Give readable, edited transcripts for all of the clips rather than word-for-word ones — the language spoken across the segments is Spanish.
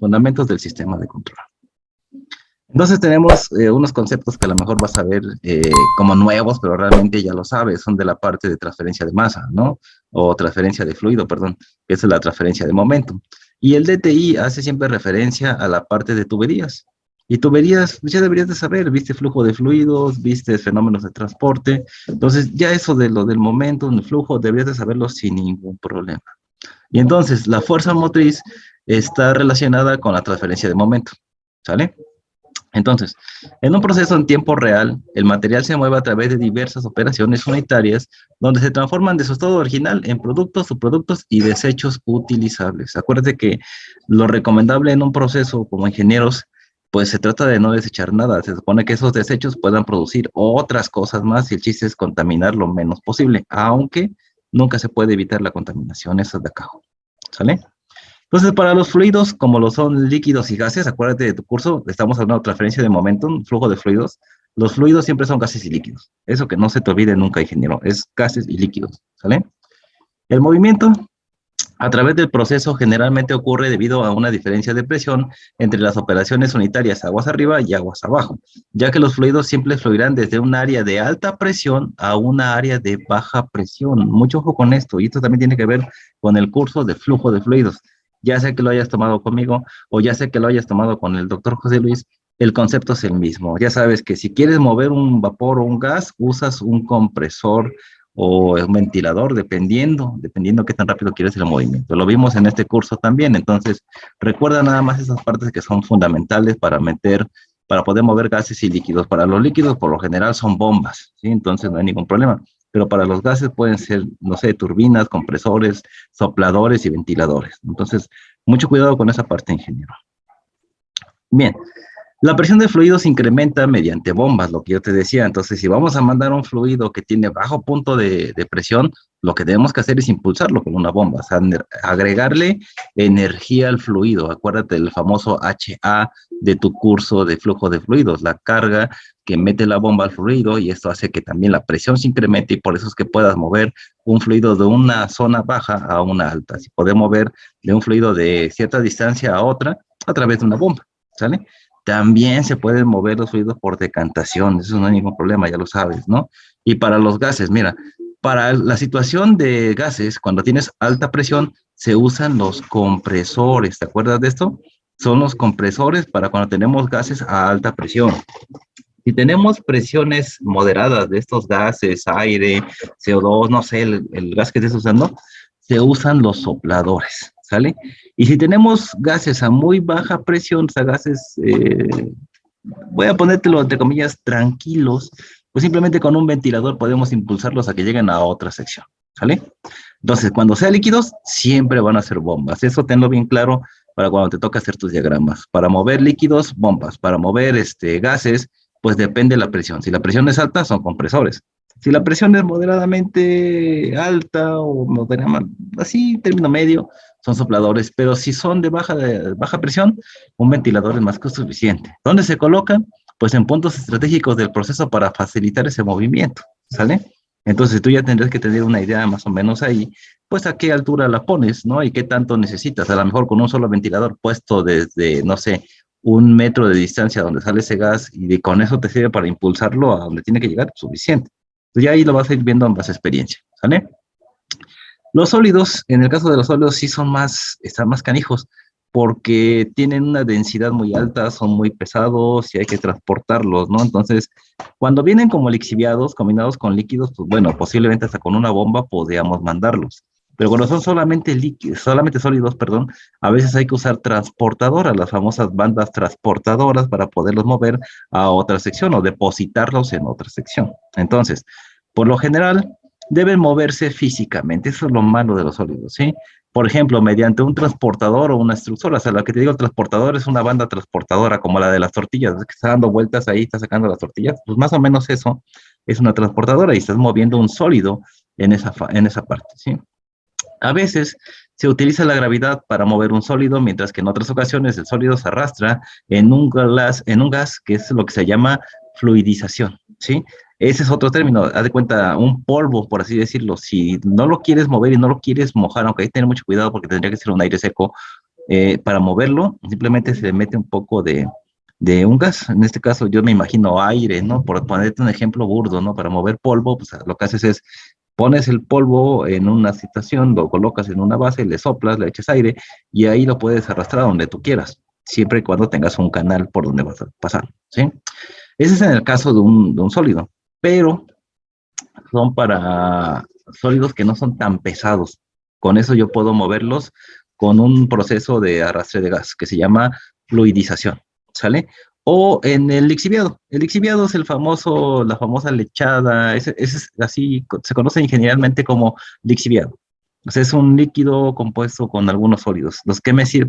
fundamentos del sistema de control. Entonces tenemos unos conceptos que a lo mejor vas a ver como nuevos, pero realmente ya lo sabes, son de la parte de transferencia de masa, ¿no? O transferencia de fluido, perdón, que es la transferencia de momento. Y el DTI hace siempre referencia a la parte de tuberías. Y tuberías, pues ya deberías de saber, viste flujo de fluidos, viste fenómenos de transporte. Entonces ya eso de lo del momento, el flujo, deberías de saberlo sin ningún problema. Y entonces la fuerza motriz está relacionada con la transferencia de momento, ¿sale? Entonces, en un proceso en tiempo real, el material se mueve a través de diversas operaciones unitarias donde se transforman de su estado original en productos, subproductos y desechos utilizables. Acuérdate que lo recomendable en un proceso como ingenieros, pues se trata de no desechar nada. Se supone que esos desechos puedan producir otras cosas más y el chiste es contaminar lo menos posible, aunque nunca se puede evitar la contaminación, eso es de acá, ¿sale? Entonces, para los fluidos, como lo son líquidos y gases, acuérdate de tu curso, estamos hablando de transferencia de momentum, flujo de fluidos. Los fluidos siempre son gases y líquidos. Eso que no se te olvide nunca, ingeniero, es gases y líquidos, ¿sale? El movimiento a través del proceso generalmente ocurre debido a una diferencia de presión entre las operaciones unitarias aguas arriba y aguas abajo, ya que los fluidos siempre fluirán desde un área de alta presión a una área de baja presión. Mucho ojo con esto, y esto también tiene que ver con el curso de flujo de fluidos. Ya sea que lo hayas tomado conmigo o ya sea que lo hayas tomado con el doctor José Luis, el concepto es el mismo. Ya sabes que si quieres mover un vapor o un gas, usas un compresor o un ventilador, dependiendo qué tan rápido quieres el movimiento. Lo vimos en este curso también, entonces recuerda nada más esas partes que son fundamentales para poder mover gases y líquidos. Para los líquidos, por lo general, son bombas, ¿sí? Entonces no hay ningún problema. Pero para los gases pueden ser, no sé, turbinas, compresores, sopladores y ventiladores. Entonces, mucho cuidado con esa parte, ingeniero. Bien, la presión de fluidos se incrementa mediante bombas, lo que yo te decía. Entonces, si vamos a mandar un fluido que tiene bajo punto de presión, lo que tenemos que hacer es impulsarlo con una bomba, o sea, agregarle energía al fluido. Acuérdate del famoso HA de tu curso de flujo de fluidos, la carga que mete la bomba al fluido, y esto hace que también la presión se incremente, y por eso es que puedas mover un fluido de una zona baja a una alta. Si podemos mover de un fluido de cierta distancia a otra a través de una bomba, ¿sale? También se pueden mover los fluidos por decantación, eso no hay ningún problema, ya lo sabes, ¿no? Y para los gases, mira, para la situación de gases, cuando tienes alta presión, se usan los compresores, ¿te acuerdas de esto? Son los compresores para cuando tenemos gases a alta presión. Si tenemos presiones moderadas de estos gases, aire, CO2, no sé, el gas que estés usando, se usan los sopladores, ¿sale? Y si tenemos gases a muy baja presión, o sea, gases, voy a ponértelo entre comillas, tranquilos, pues simplemente con un ventilador podemos impulsarlos a que lleguen a otra sección, ¿sale? Entonces, cuando sean líquidos, siempre van a ser bombas. Eso tenlo bien claro para cuando te toca hacer tus diagramas. Para mover líquidos, bombas. Para mover gases, pues depende de la presión. Si la presión es alta, son compresores. Si la presión es moderadamente alta o moderadamente, así, término medio, son sopladores. Pero si son de baja presión, un ventilador es más que suficiente. ¿Dónde se colocan? Pues en puntos estratégicos del proceso para facilitar ese movimiento, ¿sale? Entonces tú ya tendrás que tener una idea más o menos ahí, pues a qué altura la pones, ¿no? Y qué tanto necesitas. A lo mejor con un solo ventilador puesto desde, no sé, 1 metro de distancia donde sale ese gas y con eso te sirve para impulsarlo a donde tiene que llegar, suficiente. Entonces ya ahí lo vas a ir viendo en base a experiencia, ¿sale? Los sólidos, en el caso de los sólidos, sí están más canijos, porque tienen una densidad muy alta, son muy pesados y hay que transportarlos, ¿no? Entonces, cuando vienen como lixiviados, combinados con líquidos, pues bueno, posiblemente hasta con una bomba podríamos mandarlos. Pero cuando son solamente líquidos, solamente sólidos, perdón, a veces hay que usar transportadoras, las famosas bandas transportadoras para poderlos mover a otra sección o depositarlos en otra sección. Entonces, por lo general, deben moverse físicamente, eso es lo malo de los sólidos, ¿sí? Por ejemplo, mediante un transportador o una estructura. O sea, lo que te digo, el transportador es una banda transportadora, como la de las tortillas, es que está dando vueltas ahí, está sacando las tortillas, pues más o menos eso es una transportadora y estás moviendo un sólido en esa parte, ¿sí? A veces se utiliza la gravedad para mover un sólido, mientras que en otras ocasiones el sólido se arrastra en un gas que es lo que se llama fluidización, ¿sí? Ese es otro término, haz de cuenta, un polvo, por así decirlo. Si no lo quieres mover y no lo quieres mojar, aunque hay que tener mucho cuidado porque tendría que ser un aire seco, Para moverlo, simplemente se le mete un poco de un gas. En este caso, yo me imagino aire, ¿no? Por ponerte un ejemplo burdo, ¿no? Para mover polvo, pues lo que haces es pones el polvo en una situación, lo colocas en una base, le soplas, le echas aire y ahí lo puedes arrastrar donde tú quieras, siempre y cuando tengas un canal por donde vas a pasar, ¿sí? Ese es en el caso de un sólido, pero son para sólidos que no son tan pesados. Con eso yo puedo moverlos con un proceso de arrastre de gas que se llama fluidización, ¿sale? O en el lixiviado. El lixiviado es el famoso, la famosa lechada, ese es así, se conoce generalmente como lixiviado. O sea, es un líquido compuesto con algunos sólidos.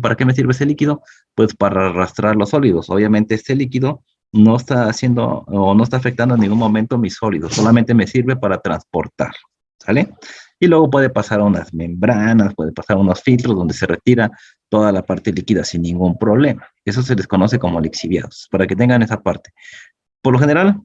¿Para qué me sirve ese líquido? Pues para arrastrar los sólidos. Obviamente este líquido no está haciendo o no está afectando en ningún momento mis sólidos, solamente me sirve para transportar, ¿sale? Y luego puede pasar a unas membranas, puede pasar a unos filtros donde se retira toda la parte líquida sin ningún problema. Eso se les conoce como lixiviados, para que tengan esa parte. Por lo general,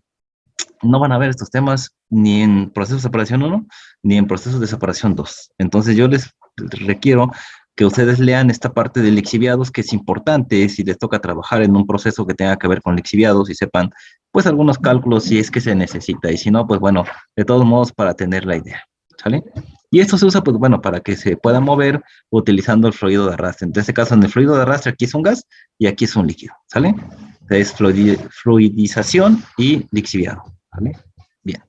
no van a ver estos temas ni en procesos de separación 1 ni en procesos de separación 2. Entonces yo les requiero que ustedes lean esta parte de lixiviados, que es importante si les toca trabajar en un proceso que tenga que ver con lixiviados y sepan, pues, algunos cálculos si es que se necesita, y si no, pues, bueno, de todos modos, para tener la idea, ¿sale? Y esto se usa, pues, bueno, para que se pueda mover utilizando el fluido de arrastre. En este caso, en el fluido de arrastre, aquí es un gas y aquí es un líquido, ¿sale? Es fluidización y lixiviado, ¿vale? Bien.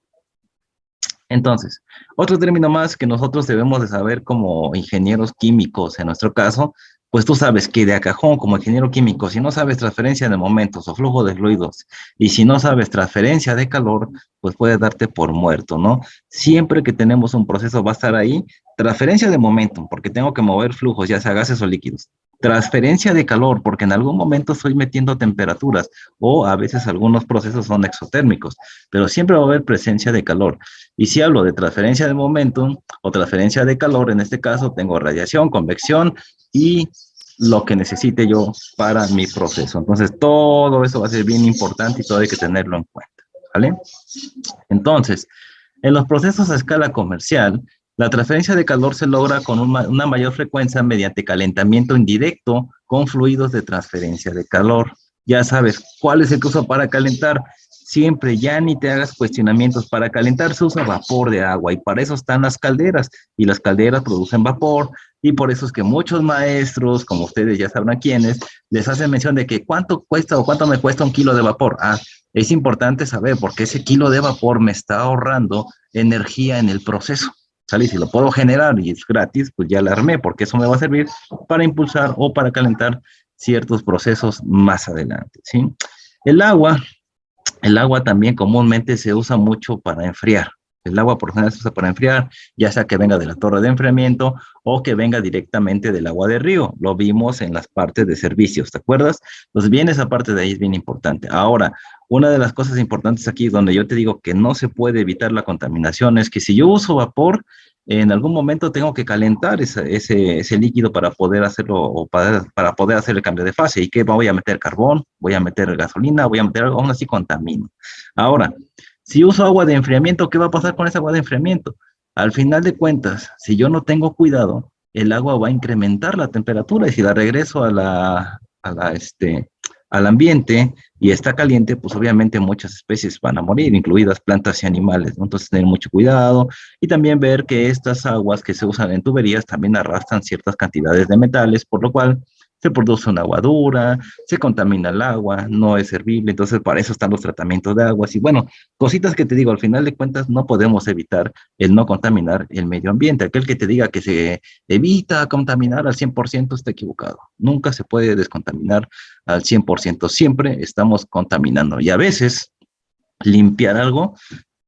Entonces, otro término más que nosotros debemos de saber como ingenieros químicos, en nuestro caso, pues tú sabes que de a cajón como ingeniero químico, si no sabes transferencia de momentos o flujo de fluidos, y si no sabes transferencia de calor, pues puedes darte por muerto, ¿no? Siempre que tenemos un proceso va a estar ahí transferencia de momentum, porque tengo que mover flujos, ya sea gases o líquidos. Transferencia de calor, porque en algún momento estoy metiendo temperaturas, o a veces algunos procesos son exotérmicos, pero siempre va a haber presencia de calor. Y si hablo de transferencia de momentum o transferencia de calor, en este caso tengo radiación, convección y lo que necesite yo para mi proceso. Entonces, todo eso va a ser bien importante y todo hay que tenerlo en cuenta, ¿vale? Entonces, en los procesos a escala comercial, la transferencia de calor se logra con una mayor frecuencia mediante calentamiento indirecto con fluidos de transferencia de calor. Ya sabes, ¿cuál es el que uso para calentar? Siempre, ya ni te hagas cuestionamientos. Para calentar se usa vapor de agua y para eso están las calderas. Y las calderas producen vapor y por eso es que muchos maestros, como ustedes ya sabrán quiénes, les hacen mención de que cuánto cuesta o cuánto me cuesta un kilo de vapor. Ah, es importante saber porque ese kilo de vapor me está ahorrando energía en el proceso. ¿Sale? Y si lo puedo generar y es gratis, pues ya la armé, porque eso me va a servir para impulsar o para calentar ciertos procesos más adelante, ¿sí? El agua, el agua también comúnmente se usa mucho para enfriar. El agua por lo general se usa para enfriar, ya sea que venga de la torre de enfriamiento o que venga directamente del agua de río. Lo vimos en las partes de servicios, ¿te acuerdas? Entonces, bien, esa parte de ahí es bien importante. Ahora, una de las cosas importantes aquí donde yo te digo que no se puede evitar la contaminación es que si yo uso vapor, en algún momento tengo que calentar ese líquido para poder hacerlo o para poder hacer el cambio de fase. ¿Y qué? Voy a meter carbón, voy a meter gasolina, voy a meter algo, aún así contamino. Ahora, si uso agua de enfriamiento, ¿qué va a pasar con esa agua de enfriamiento? Al final de cuentas, si yo no tengo cuidado, el agua va a incrementar la temperatura y si la regreso al ambiente y está caliente, pues obviamente muchas especies van a morir, incluidas plantas y animales, ¿no? Entonces tener mucho cuidado y también ver que estas aguas que se usan en tuberías también arrastran ciertas cantidades de metales, por lo cual se produce una agua dura, se contamina el agua, no es servible, entonces para eso están los tratamientos de aguas y bueno, cositas que te digo, al final de cuentas no podemos evitar el no contaminar el medio ambiente. Aquel que te diga que se evita contaminar al 100% está equivocado. Nunca se puede descontaminar al 100%, siempre estamos contaminando y a veces limpiar algo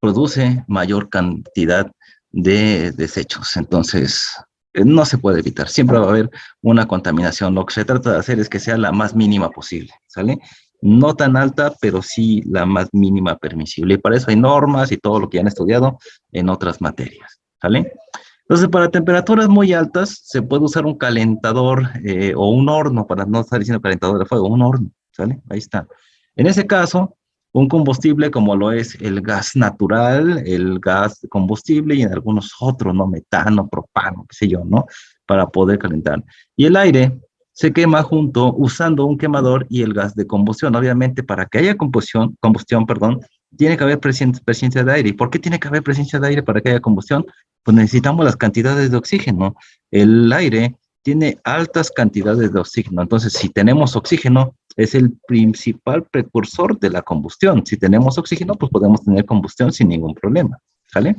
produce mayor cantidad de desechos. Entonces, no se puede evitar. Siempre va a haber una contaminación. Lo que se trata de hacer es que sea la más mínima posible, ¿sale? No tan alta, pero sí la más mínima permisible. Y para eso hay normas y todo lo que han estudiado en otras materias, ¿sale? Entonces, para temperaturas muy altas, se puede usar un calentador o un horno, para no estar diciendo calentador de fuego, un horno, ¿sale? Ahí está. En ese caso, un combustible como lo es el gas natural, el gas de combustible y en algunos otros, ¿no? Metano, propano, qué sé yo, ¿no? Para poder calentar. Y el aire, se quema junto usando un quemador y el gas de combustión. Obviamente, para que haya combustión, perdón, tiene que haber presencia de aire. ¿Y por qué tiene que haber presencia de aire para que haya combustión? Pues necesitamos las cantidades de oxígeno. El aire tiene altas cantidades de oxígeno. Entonces, si tenemos oxígeno, es el principal precursor de la combustión. Si tenemos oxígeno, pues podemos tener combustión sin ningún problema. ¿Sale?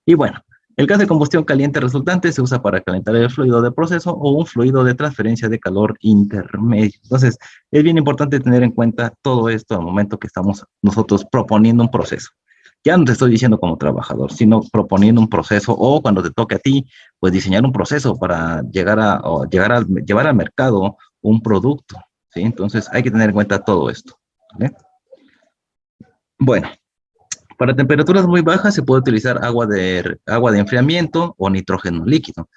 Y bueno, el gas de combustión caliente resultante se usa para calentar el fluido de proceso o un fluido de transferencia de calor intermedio. Entonces, es bien importante tener en cuenta todo esto al momento que estamos nosotros proponiendo un proceso. Ya no te estoy diciendo como trabajador, sino proponiendo un proceso o cuando te toque a ti, pues diseñar un proceso para llevar al mercado un producto. ¿Sí? Entonces, hay que tener en cuenta todo esto. ¿Vale? Bueno, para temperaturas muy bajas se puede utilizar agua de enfriamiento o nitrógeno líquido.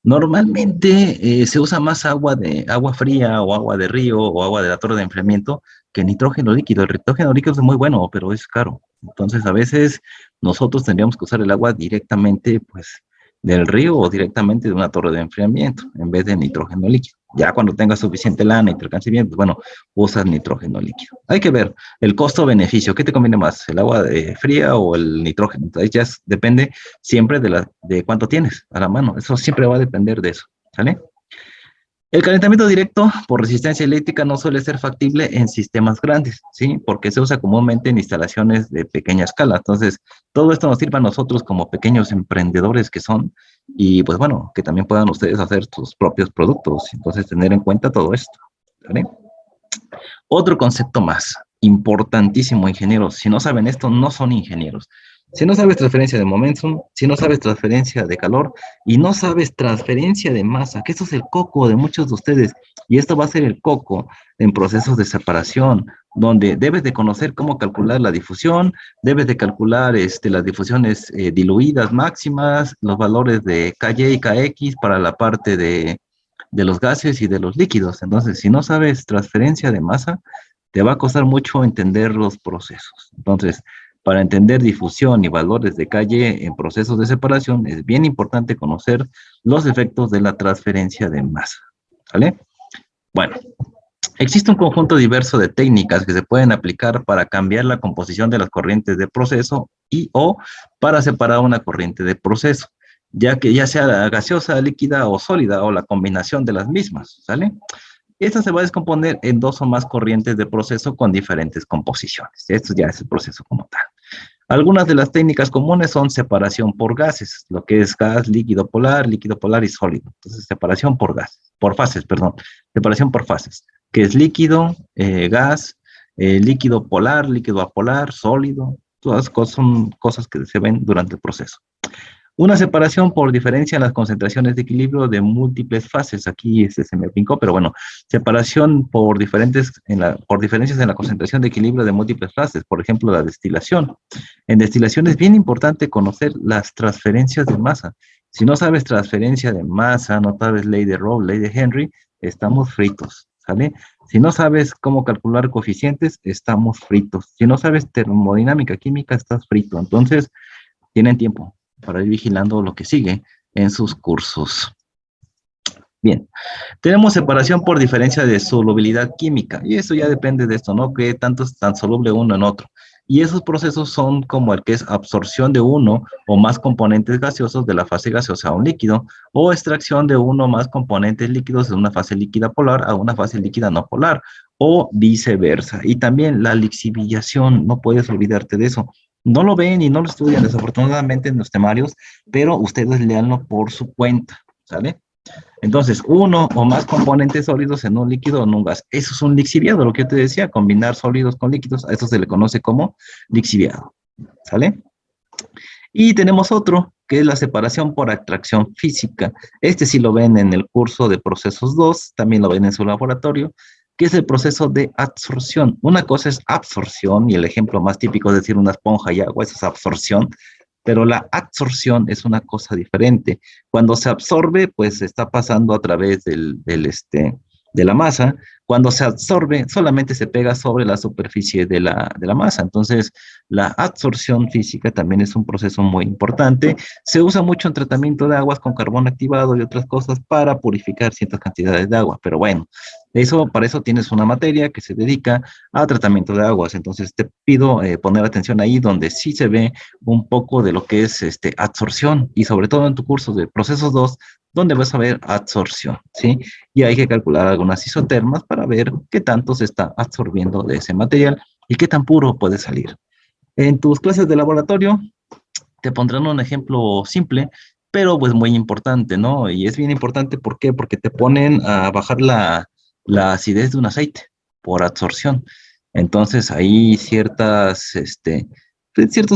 Normalmente se usa más agua fría o agua de río o agua de la torre de enfriamiento que nitrógeno líquido. El nitrógeno líquido es muy bueno, pero es caro. Entonces, a veces nosotros tendríamos que usar el agua directamente, pues, del río o directamente de una torre de enfriamiento en vez de nitrógeno líquido. Ya cuando tengas suficiente lana y te alcance bien, pues bueno, usas nitrógeno líquido. Hay que ver el costo-beneficio. ¿Qué te conviene más? ¿El agua fría o el nitrógeno? Entonces ya depende siempre de cuánto tienes a la mano. Eso siempre va a depender de eso. ¿Sale? El calentamiento directo por resistencia eléctrica no suele ser factible en sistemas grandes, ¿sí? Porque se usa comúnmente en instalaciones de pequeña escala. Entonces, todo esto nos sirve a nosotros como pequeños emprendedores que son, y pues bueno, que también puedan ustedes hacer sus propios productos. Entonces, tener en cuenta todo esto, ¿vale? Otro concepto más, importantísimo, ingenieros. Si no saben esto, no son ingenieros. Si no sabes transferencia de momentum, si no sabes transferencia de calor y no sabes transferencia de masa, que esto es el coco de muchos de ustedes, y esto va a ser el coco en procesos de separación, donde debes de conocer cómo calcular la difusión, debes de calcular las difusiones diluidas máximas, los valores de KY y KX para la parte de los gases y de los líquidos. Entonces, si no sabes transferencia de masa, te va a costar mucho entender los procesos. Entonces, para entender difusión y valores de calle en procesos de separación, es bien importante conocer los efectos de la transferencia de masa. ¿Vale? Bueno, existe un conjunto diverso de técnicas que se pueden aplicar para cambiar la composición de las corrientes de proceso y o para separar una corriente de proceso, ya que ya sea gaseosa, líquida o sólida o la combinación de las mismas, ¿sale? Esta se va a descomponer en dos o más corrientes de proceso con diferentes composiciones. Esto ya es el proceso como tal. Algunas de las técnicas comunes son separación por gases, lo que es gas, líquido polar y sólido. Entonces, separación por gases, por fases, perdón. Separación por fases, que es líquido, gas, líquido polar, líquido apolar, sólido. Todas son cosas que se ven durante el proceso. Una separación por diferencia en las concentraciones de equilibrio de múltiples fases. Aquí se me brincó, pero bueno, separación por diferencias en la concentración de equilibrio de múltiples fases. Por ejemplo, la destilación. En destilación es bien importante conocer las transferencias de masa. Si no sabes transferencia de masa, no sabes ley de Rowe, ley de Henry, estamos fritos, ¿sale? Si no sabes cómo calcular coeficientes, estamos fritos. Si no sabes termodinámica química, estás frito. Entonces, tienen tiempo para ir vigilando lo que sigue en sus cursos. Bien, tenemos separación por diferencia de solubilidad química, y eso ya depende de esto, ¿no? Que tanto es tan soluble uno en otro. Y esos procesos son como el que es absorción de uno o más componentes gaseosos de la fase gaseosa a un líquido, o extracción de uno o más componentes líquidos de una fase líquida polar a una fase líquida no polar, o viceversa. Y también la lixiviación, no puedes olvidarte de eso. No lo ven y no lo estudian desafortunadamente en los temarios, pero ustedes leanlo por su cuenta, ¿sale? Entonces, uno o más componentes sólidos en un líquido o en un gas. Eso es un lixiviado, lo que yo te decía, combinar sólidos con líquidos, a eso se le conoce como lixiviado, ¿sale? Y tenemos otro, que es la separación por atracción física. Este sí lo ven en el curso de procesos 2, también lo ven en su laboratorio, que es el proceso de absorción. Una cosa es absorción, y el ejemplo más típico es decir una esponja y agua, eso es absorción, pero la absorción es una cosa diferente. Cuando se absorbe, pues está pasando a través de la masa. cuando se absorbe, solamente se pega sobre la superficie de la masa. Entonces, la absorción física también es un proceso muy importante. Se usa mucho en tratamiento de aguas con carbón activado y otras cosas para purificar ciertas cantidades de agua. Pero bueno, para eso tienes una materia que se dedica a tratamiento de aguas. Entonces, te pido poner atención ahí donde sí se ve un poco de lo que es absorción y sobre todo en tu curso de procesos 2 donde vas a ver absorción, ¿sí? Y hay que calcular algunas isotermas para ver qué tanto se está absorbiendo de ese material y qué tan puro puede salir. En tus clases de laboratorio te pondrán un ejemplo simple, pero pues muy importante, ¿no? Y es bien importante, ¿por qué? Porque te ponen a bajar la acidez de un aceite por absorción. Entonces, ahí ciertos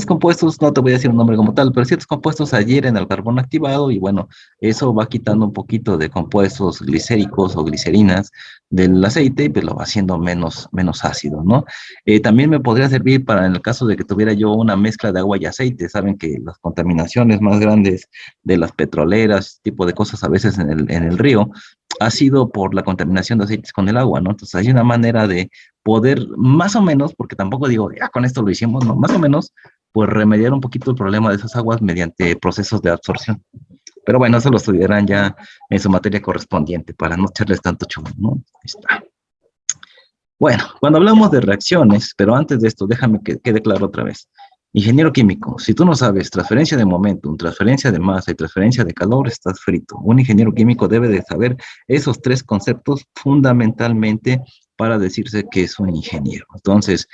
compuestos, no te voy a decir un nombre como tal, pero ciertos compuestos adhieren al carbón activado y bueno, eso va quitando un poquito de compuestos glicéricos o glicerinas del aceite y pues lo va haciendo menos ácido, ¿no? También me podría servir para en el caso de que tuviera yo una mezcla de agua y aceite. Saben que las contaminaciones más grandes de las petroleras, tipo de cosas a veces en el río, ha sido por la contaminación de aceites con el agua, ¿no? Entonces hay una manera de poder, más o menos, porque tampoco digo, ya con esto lo hicimos, no, más o menos, pues remediar un poquito el problema de esas aguas mediante procesos de absorción. Pero bueno, eso lo estudiarán ya en su materia correspondiente para no echarles tanto chumbo, ¿no? Ahí está. Bueno, cuando hablamos de reacciones, pero antes de esto, déjame que quede claro otra vez. Ingeniero químico, si tú no sabes transferencia de momentum, transferencia de masa y transferencia de calor, estás frito. Un ingeniero químico debe de saber esos tres conceptos fundamentalmente para decirse que es un ingeniero. Entonces,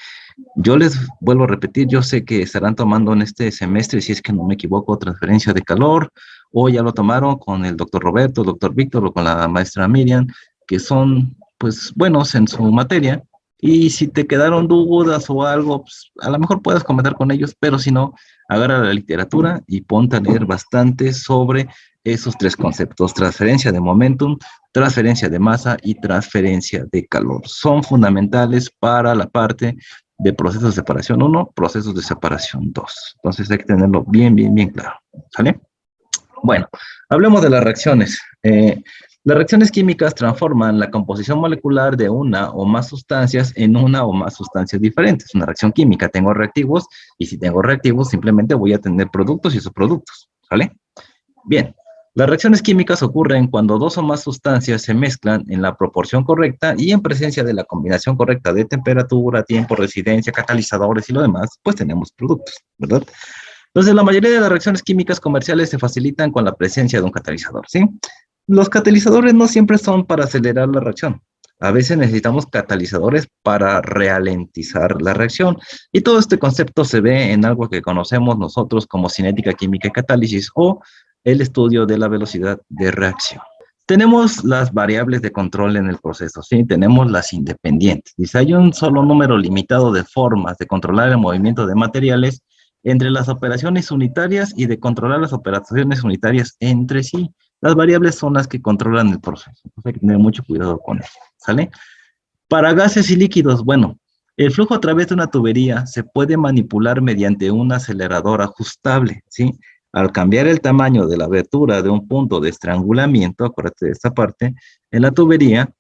yo les vuelvo a repetir, yo sé que estarán tomando en este semestre, si es que no me equivoco, transferencia de calor, o ya lo tomaron con el doctor Roberto, el doctor Víctor o con la maestra Miriam, que son pues buenos en su materia, y si te quedaron dudas o algo, pues, a lo mejor puedes comentar con ellos, pero si no, agarra la literatura y ponte a leer bastante sobre esos tres conceptos: transferencia de momentum, transferencia de masa y transferencia de calor. Son fundamentales para la parte de procesos de separación 1, procesos de separación 2. Entonces hay que tenerlo bien claro, ¿sale? Bueno, hablemos de las reacciones. Las reacciones químicas transforman la composición molecular de una o más sustancias en una o más sustancias diferentes. Una reacción química, tengo reactivos, y si tengo reactivos, simplemente voy a tener productos y subproductos, ¿sale? Bien, las reacciones químicas ocurren cuando dos o más sustancias se mezclan en la proporción correcta y en presencia de la combinación correcta de temperatura, tiempo, residencia, catalizadores y lo demás, pues tenemos productos, ¿verdad? Entonces, la mayoría de las reacciones químicas comerciales se facilitan con la presencia de un catalizador, ¿sí? Los catalizadores no siempre son para acelerar la reacción. A veces necesitamos catalizadores para ralentizar la reacción. Y todo este concepto se ve en algo que conocemos nosotros como cinética química y catálisis, o el estudio de la velocidad de reacción. Tenemos las variables de control en el proceso, ¿sí? Tenemos las independientes. Dice, hay un solo número limitado de formas de controlar el movimiento de materiales entre las operaciones unitarias y de controlar las operaciones unitarias entre sí. Las variables son las que controlan el proceso. Entonces hay que tener mucho cuidado con eso, ¿sale? Para gases y líquidos, bueno, el flujo a través de una tubería se puede manipular mediante un acelerador ajustable, ¿sí? Al cambiar el tamaño de la abertura de un punto de estrangulamiento, acuérdate de esta parte, en la tubería,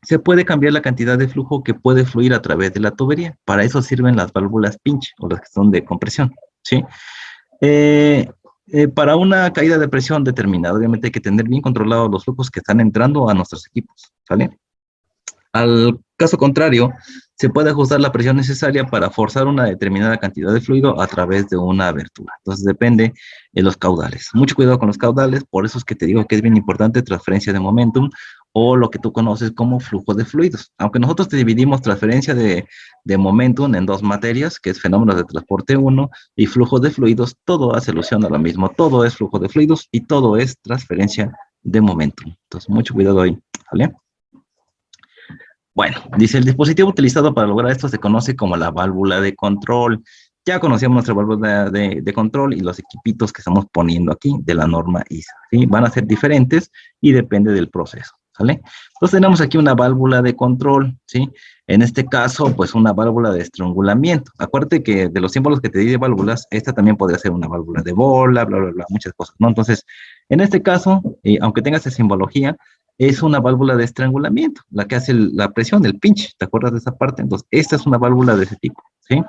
se puede cambiar la cantidad de flujo que puede fluir a través de la tubería. Para eso sirven las válvulas pinch, o las que son de compresión, ¿sí? Para una caída de presión determinada, obviamente hay que tener bien controlados los flujos que están entrando a nuestros equipos, ¿vale? Al caso contrario, se puede ajustar la presión necesaria para forzar una determinada cantidad de fluido a través de una abertura. Entonces depende de los caudales. Mucho cuidado con los caudales, por eso es que te digo que es bien importante transferencia de momentum, o lo que tú conoces como flujo de fluidos. Aunque nosotros te dividimos transferencia de momentum en dos materias, que es fenómenos de transporte 1 y flujo de fluidos, todo hace alusión a lo mismo. Todo es flujo de fluidos y todo es transferencia de momentum. Entonces, mucho cuidado ahí, ¿vale? Bueno, dice, el dispositivo utilizado para lograr esto se conoce como la válvula de control. Ya conocíamos nuestra válvula de control y los equipitos que estamos poniendo aquí de la norma ISA, ¿sí? Van a ser diferentes y depende del proceso, ¿sale? Entonces tenemos aquí una válvula de control, ¿sí? En este caso, pues una válvula de estrangulamiento. Acuérdate que de los símbolos que te di de válvulas, esta también podría ser una válvula de bola, bla, bla, bla, muchas cosas, ¿no? Entonces, en este caso, aunque tenga esta simbología, es una válvula de estrangulamiento, la que hace la presión, el pinch, ¿te acuerdas de esa parte? Entonces, esta es una válvula de ese tipo, ¿sí?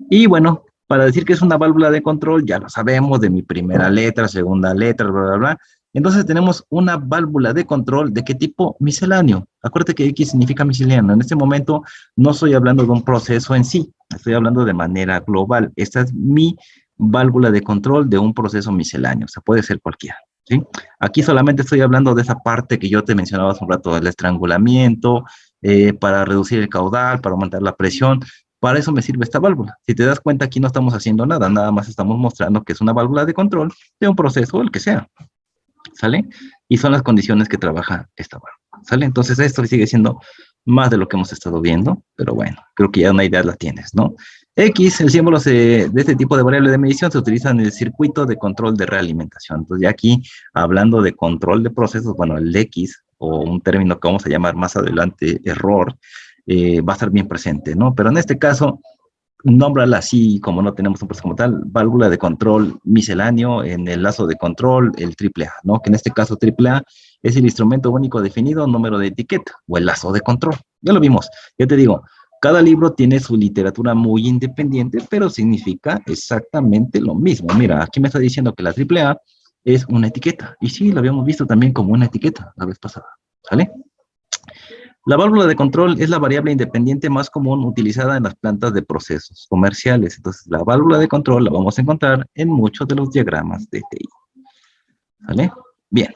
Y bueno, para decir que es una válvula de control, ya lo sabemos de mi primera letra, segunda letra, bla, bla, bla. Entonces tenemos una válvula de control de qué tipo misceláneo. Acuérdate que X significa misceláneo. En este momento no estoy hablando de un proceso en sí, estoy hablando de manera global. Esta es mi válvula de control de un proceso misceláneo, o sea, puede ser cualquiera, ¿sí? Aquí solamente estoy hablando de esa parte que yo te mencionaba hace un rato, del estrangulamiento, para reducir el caudal, para aumentar la presión. Para eso me sirve esta válvula. Si te das cuenta, aquí no estamos haciendo nada, nada más estamos mostrando que es una válvula de control de un proceso, el que sea, ¿sale? Y son las condiciones que trabaja esta válvula, ¿sale? Entonces esto sigue siendo más de lo que hemos estado viendo, pero bueno, creo que ya una idea la tienes, ¿no? X, el símbolo de este tipo de variable de medición se utiliza en el circuito de control de realimentación. Entonces ya aquí, hablando de control de procesos, bueno, el X, o un término que vamos a llamar más adelante error, va a estar bien presente, ¿no? Pero en este caso, nómbrala así, como no tenemos un proceso como tal, válvula de control misceláneo en el lazo de control, el AAA, ¿no? Que en este caso AAA es el instrumento único definido, número de etiqueta, o el lazo de control. Ya lo vimos, ya te digo, cada libro tiene su literatura muy independiente, pero significa exactamente lo mismo. Mira, aquí me está diciendo que la AAA es una etiqueta, y sí, lo habíamos visto también como una etiqueta la vez pasada, ¿vale? La válvula de control es la variable independiente más común utilizada en las plantas de procesos comerciales. Entonces, la válvula de control la vamos a encontrar en muchos de los diagramas de TI. ¿Vale? Bien.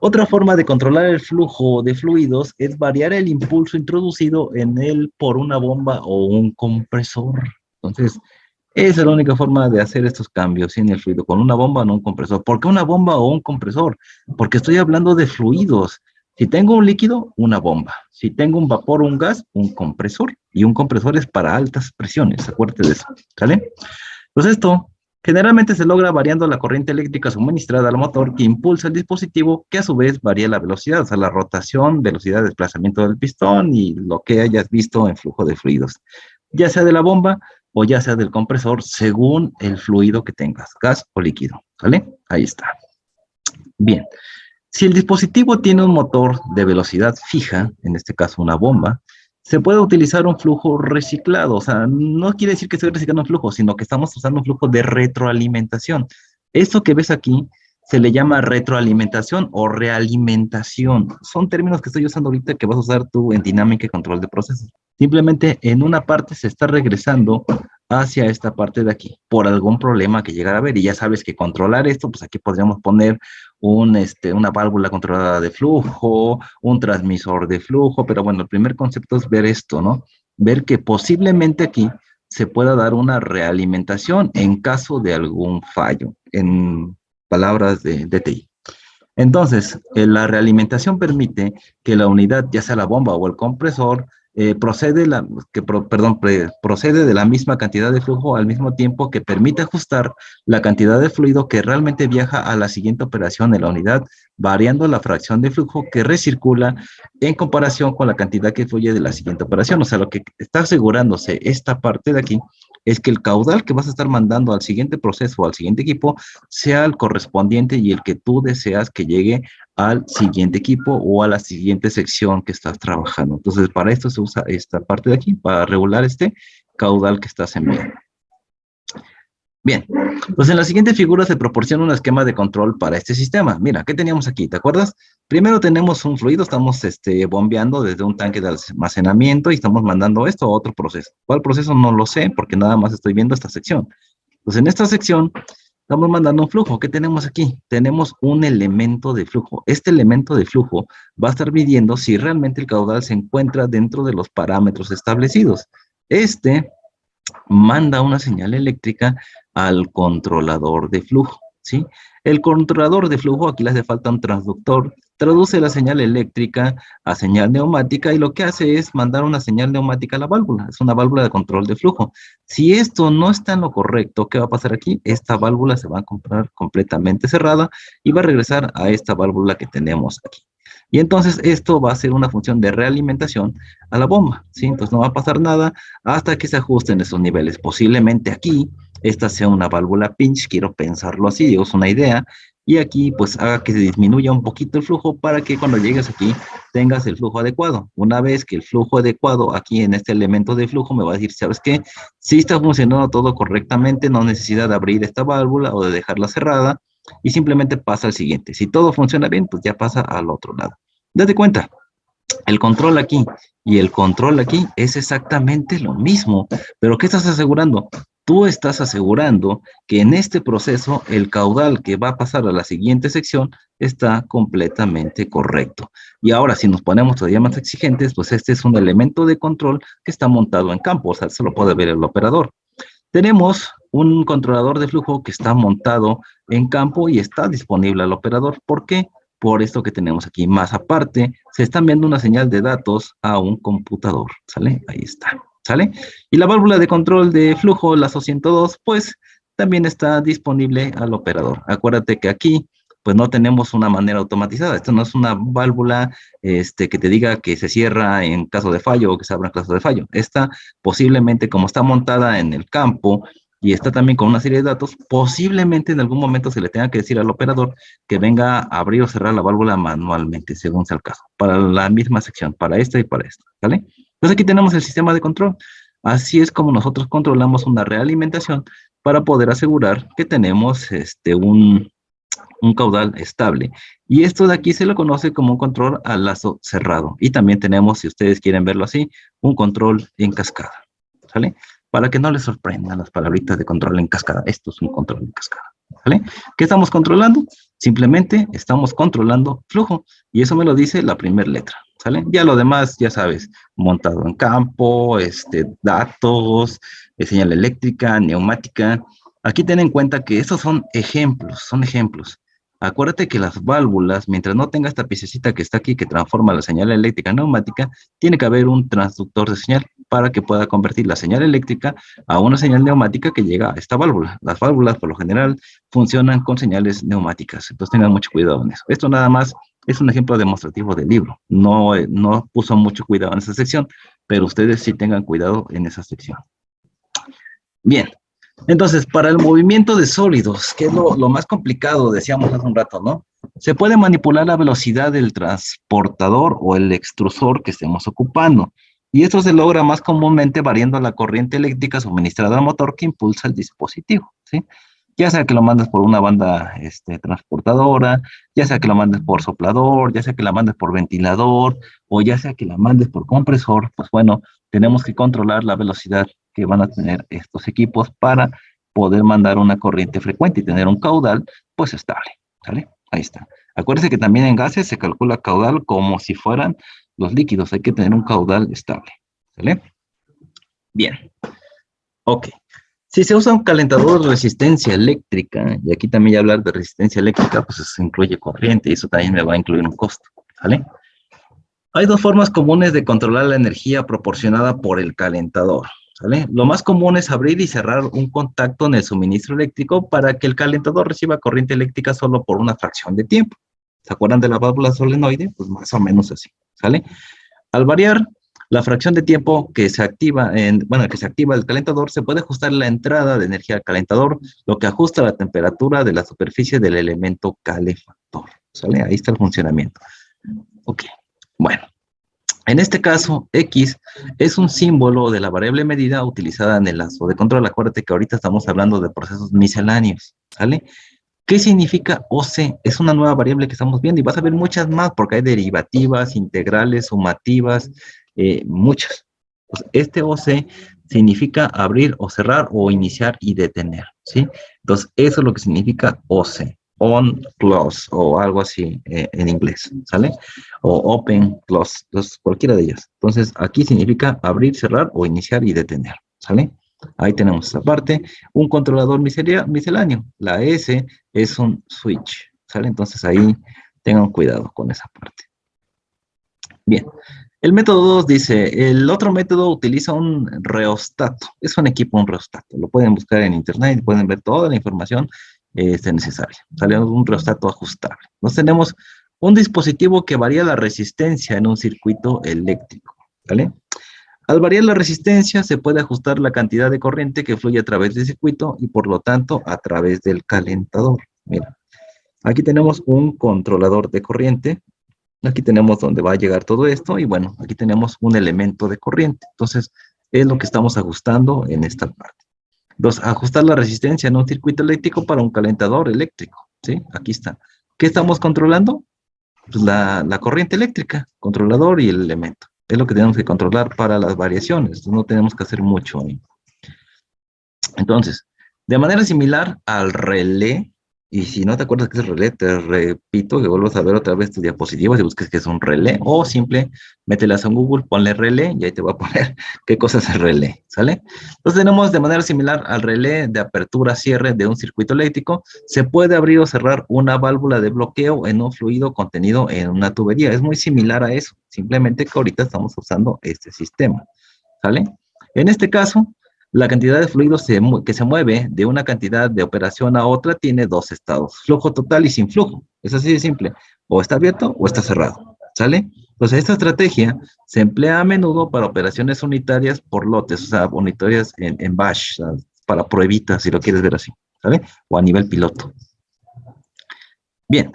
Otra forma de controlar el flujo de fluidos es variar el impulso introducido en él por una bomba o un compresor. Entonces, esa es la única forma de hacer estos cambios en el fluido, con una bomba o no un compresor. ¿Por qué una bomba o un compresor? Porque estoy hablando de fluidos. Si tengo un líquido, una bomba. Si tengo un vapor o un gas, un compresor. Y un compresor es para altas presiones, acuérdate de eso, ¿sale? Pues esto generalmente se logra variando la corriente eléctrica suministrada al motor que impulsa el dispositivo, que a su vez varía la velocidad, o sea, la rotación, velocidad de desplazamiento del pistón y lo que hayas visto en flujo de fluidos, ya sea de la bomba o ya sea del compresor, según el fluido que tengas, gas o líquido, ¿vale? Ahí está. Bien. Si el dispositivo tiene un motor de velocidad fija, en este caso una bomba, se puede utilizar un flujo reciclado. O sea, no quiere decir que estoy reciclando un flujo, sino que estamos usando un flujo de retroalimentación. Esto que ves aquí se le llama retroalimentación o realimentación. Son términos que estoy usando ahorita que vas a usar tú en dinámica y control de procesos. Simplemente en una parte se está regresando hacia esta parte de aquí, por algún problema que llegara a haber. Y ya sabes que controlar esto, pues aquí podríamos poner una válvula controlada de flujo, un transmisor de flujo, pero bueno, el primer concepto es ver esto, ¿no? Ver que posiblemente aquí se pueda dar una realimentación en caso de algún fallo, en palabras de TI. Entonces, la realimentación permite que la unidad, ya sea la bomba o el compresor, procede de la misma cantidad de flujo al mismo tiempo que permite ajustar la cantidad de fluido que realmente viaja a la siguiente operación en la unidad, variando la fracción de flujo que recircula en comparación con la cantidad que fluye de la siguiente operación. O sea, lo que está asegurándose esta parte de aquí es que el caudal que vas a estar mandando al siguiente proceso o al siguiente equipo sea el correspondiente y el que tú deseas que llegue al siguiente equipo o a la siguiente sección que estás trabajando. Entonces, para esto se usa esta parte de aquí, para regular este caudal que estás enviando. Bien, pues en la siguiente figura se proporciona un esquema de control para este sistema. Mira, ¿qué teníamos aquí? ¿Te acuerdas? Primero tenemos un fluido, estamos bombeando desde un tanque de almacenamiento y estamos mandando esto a otro proceso. ¿Cuál proceso? No lo sé, porque nada más estoy viendo esta sección. Pues en esta sección estamos mandando un flujo. ¿Qué tenemos aquí? Tenemos un elemento de flujo. Este elemento de flujo va a estar midiendo si realmente el caudal se encuentra dentro de los parámetros establecidos. Manda una señal eléctrica al controlador de flujo, ¿sí? El controlador de flujo, aquí le hace falta un transductor, traduce la señal eléctrica a señal neumática y lo que hace es mandar una señal neumática a la válvula. Es una válvula de control de flujo. Si esto no está en lo correcto, ¿qué va a pasar aquí? Esta válvula se va a comprar completamente cerrada y va a regresar a esta válvula que tenemos aquí. Y entonces esto va a ser una función de realimentación a la bomba, ¿sí? Entonces no va a pasar nada hasta que se ajusten esos niveles. Posiblemente aquí esta sea una válvula pinch, quiero pensarlo así, es una idea, y aquí pues haga que se disminuya un poquito el flujo para que cuando llegues aquí tengas el flujo adecuado. Una vez que el flujo adecuado aquí en este elemento de flujo me va a decir, ¿sabes qué? Si está funcionando todo correctamente, no necesita de abrir esta válvula o de dejarla cerrada y simplemente pasa al siguiente. Si todo funciona bien, pues ya pasa al otro lado. Date cuenta, el control aquí y el control aquí es exactamente lo mismo. Pero ¿qué estás asegurando? Tú estás asegurando que en este proceso el caudal que va a pasar a la siguiente sección está completamente correcto. Y ahora, si nos ponemos todavía más exigentes, pues este es un elemento de control que está montado en campo, o sea, se lo puede ver el operador. Tenemos un controlador de flujo que está montado en campo y está disponible al operador. ¿Por qué? Por esto que tenemos aquí. Más aparte, se está enviando una señal de datos a un computador, ¿sale? Ahí está, ¿sale? Y la válvula de control de flujo, la SO102, pues también está disponible al operador. Acuérdate que aquí, pues no tenemos una manera automatizada. Esto no es una válvula que te diga que se cierra en caso de fallo o que se abra en caso de fallo. Esta posiblemente, como está montada en el campo, y está también con una serie de datos, posiblemente en algún momento se le tenga que decir al operador que venga a abrir o cerrar la válvula manualmente, según sea el caso, para la misma sección, para esta y para esta, ¿vale? Entonces aquí tenemos el sistema de control. Así es como nosotros controlamos una realimentación para poder asegurar que tenemos un caudal estable. Y esto de aquí se lo conoce como un control a lazo cerrado. Y también tenemos, si ustedes quieren verlo así, un control en cascada, ¿sale? Para que no les sorprendan las palabritas de control en cascada. Esto es un control en cascada, ¿vale? ¿Qué estamos controlando? Simplemente estamos controlando flujo. Y eso me lo dice la primera letra, ¿sale? Ya lo demás, ya sabes, montado en campo, datos, señal eléctrica, neumática. Aquí ten en cuenta que estos son ejemplos, son ejemplos. Acuérdate que las válvulas, mientras no tenga esta piececita que está aquí que transforma la señal eléctrica en neumática, tiene que haber un transductor de señal para que pueda convertir la señal eléctrica a una señal neumática que llega a esta válvula. Las válvulas, por lo general, funcionan con señales neumáticas, entonces tengan mucho cuidado en eso. Esto nada más es un ejemplo demostrativo del libro. No puso mucho cuidado en esa sección, pero ustedes sí tengan cuidado en esa sección. Bien, entonces, para el movimiento de sólidos, que es lo más complicado, decíamos hace un rato, ¿no? Se puede manipular la velocidad del transportador o el extrusor que estemos ocupando. Y esto se logra más comúnmente variando la corriente eléctrica suministrada al motor que impulsa el dispositivo, ¿sí? Ya sea que lo mandes por una banda transportadora, ya sea que lo mandes por soplador, ya sea que la mandes por ventilador, o ya sea que la mandes por compresor, pues bueno, tenemos que controlar la velocidad que van a tener estos equipos para poder mandar una corriente frecuente y tener un caudal, pues estable, ¿sale? Ahí está. Acuérdense que también en gases se calcula caudal como si fueran los líquidos, hay que tener un caudal estable, ¿sale? Bien, ok. Si se usa un calentador de resistencia eléctrica, y aquí también ya hablar de resistencia eléctrica, pues eso incluye corriente, y eso también me va a incluir un costo, ¿sale? Hay dos formas comunes de controlar la energía proporcionada por el calentador, ¿sale? Lo más común es abrir y cerrar un contacto en el suministro eléctrico para que el calentador reciba corriente eléctrica solo por una fracción de tiempo. ¿Se acuerdan de la válvula solenoide? Pues más o menos así, ¿sale? Al variar la fracción de tiempo que se activa el calentador, se puede ajustar la entrada de energía al calentador, lo que ajusta la temperatura de la superficie del elemento calefactor, ¿sale? Ahí está el funcionamiento. Ok, bueno. En este caso, X es un símbolo de la variable medida utilizada en el lazo de control. Acuérdate que ahorita estamos hablando de procesos misceláneos, ¿sale? ¿Qué significa OC? Es una nueva variable que estamos viendo y vas a ver muchas más porque hay derivativas, integrales, sumativas, muchas. Pues este OC significa abrir o cerrar o iniciar y detener, ¿sí? Entonces, eso es lo que significa OC. On, close, o algo así en inglés, ¿sale? O open, close, entonces, cualquiera de ellas. Entonces, aquí significa abrir, cerrar o iniciar y detener, ¿sale? Ahí tenemos esa parte. Un controlador misceláneo. La S es un switch, ¿sale? Entonces, ahí tengan cuidado con esa parte. Bien. El método 2 dice, el otro método utiliza un reostato. Es un equipo, un reostato. Lo pueden buscar en internet y pueden ver toda la información necesaria. Sale un reostato ajustable. Nos tenemos un dispositivo que varía la resistencia en un circuito eléctrico. ¿Vale? Al variar la resistencia, se puede ajustar la cantidad de corriente que fluye a través del circuito y, por lo tanto, a través del calentador. Mira. Aquí tenemos un controlador de corriente. Aquí tenemos donde va a llegar todo esto. Y bueno, aquí tenemos un elemento de corriente. Entonces, es lo que estamos ajustando en esta parte. Entonces, ajustar la resistencia en un circuito eléctrico para un calentador eléctrico. ¿Sí? Aquí está. ¿Qué estamos controlando? Pues la corriente eléctrica, controlador y el elemento. Es lo que tenemos que controlar para las variaciones. No tenemos que hacer mucho ahí. Entonces, de manera similar al relé, y si no te acuerdas qué es el relé, te repito que vuelvas a ver otra vez tus diapositivas y busques qué es un relé, o simple, mételas en Google, ponle relé, y ahí te va a poner qué cosa es el relé, ¿sale? Entonces tenemos de manera similar al relé de apertura-cierre de un circuito eléctrico, se puede abrir o cerrar una válvula de bloqueo en un fluido contenido en una tubería. Es muy similar a eso, simplemente que ahorita estamos usando este sistema, ¿sale? En este caso, la cantidad de fluido que se mueve de una cantidad de operación a otra tiene dos estados, flujo total y sin flujo. Es así de simple. O está abierto o está cerrado. ¿Sale? Entonces, esta estrategia se emplea a menudo para operaciones unitarias por lotes, o sea, unitarias en batch, o sea, para pruebitas, si lo quieres ver así. ¿Sale? O a nivel piloto. Bien,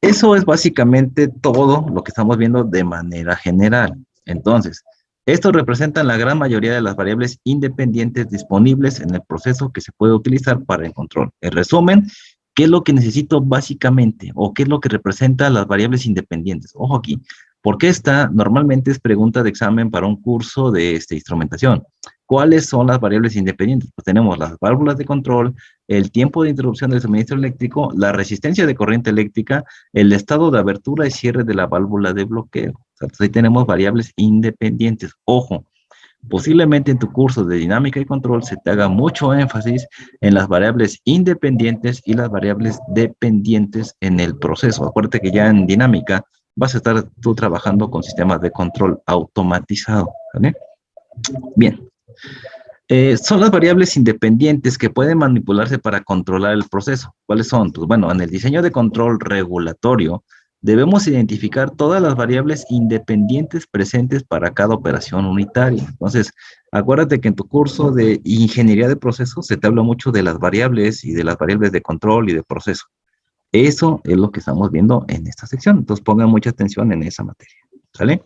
eso es básicamente todo lo que estamos viendo de manera general. Entonces, esto representa la gran mayoría de las variables independientes disponibles en el proceso que se puede utilizar para el control. En resumen, ¿qué es lo que necesito básicamente? ¿O qué es lo que representa las variables independientes? Ojo aquí, porque esta normalmente es pregunta de examen para un curso de instrumentación. ¿Cuáles son las variables independientes? Pues tenemos las válvulas de control, el tiempo de interrupción del suministro eléctrico, la resistencia de corriente eléctrica, el estado de abertura y cierre de la válvula de bloqueo. O sea, entonces ahí tenemos variables independientes. Ojo, posiblemente en tu curso de dinámica y control se te haga mucho énfasis en las variables independientes y las variables dependientes en el proceso. Acuérdate que ya en dinámica vas a estar tú trabajando con sistemas de control automatizado. ¿Vale? Bien. Son las variables independientes que pueden manipularse para controlar el proceso. ¿Cuáles son? Pues bueno, en el diseño de control regulatorio debemos identificar todas las variables independientes presentes para cada operación unitaria. Entonces, acuérdate que en tu curso de ingeniería de procesos se te habla mucho de las variables y de las variables de control y de proceso. Eso es lo que estamos viendo en esta sección. Entonces, pongan mucha atención en esa materia. ¿Sale?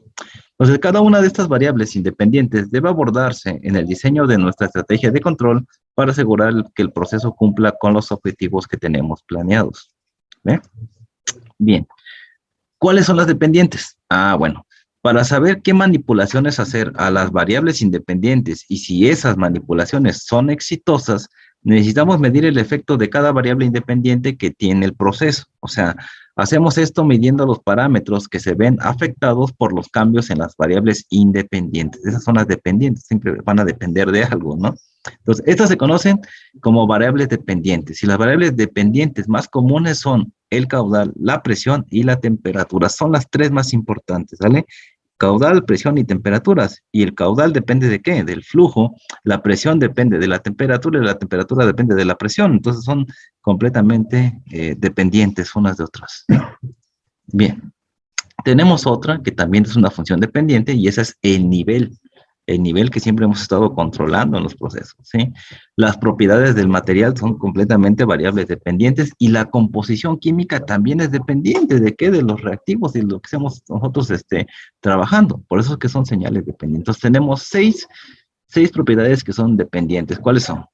Entonces, cada una de estas variables independientes debe abordarse en el diseño de nuestra estrategia de control para asegurar que el proceso cumpla con los objetivos que tenemos planeados. ¿Ve? Bien. ¿Cuáles son las dependientes? Ah, bueno. Para saber qué manipulaciones hacer a las variables independientes y si esas manipulaciones son exitosas, necesitamos medir el efecto de cada variable independiente que tiene el proceso. O sea, hacemos esto midiendo los parámetros que se ven afectados por los cambios en las variables independientes. Esas son las dependientes, siempre van a depender de algo, ¿no? Entonces, estas se conocen como variables dependientes. Y las variables dependientes más comunes son el caudal, la presión y la temperatura. Son las tres más importantes, ¿vale? Caudal, presión y temperaturas. ¿Y el caudal depende de qué? Del flujo. La presión depende de la temperatura y la temperatura depende de la presión. Entonces son completamente dependientes unas de otras. Bien. Tenemos otra que también es una función dependiente y esa es el nivel que siempre hemos estado controlando en los procesos, ¿sí? Las propiedades del material son completamente variables dependientes y la composición química también es dependiente de qué, de los reactivos y lo que estamos nosotros trabajando. Por eso es que son señales dependientes. Entonces tenemos seis propiedades que son dependientes. ¿Cuáles son?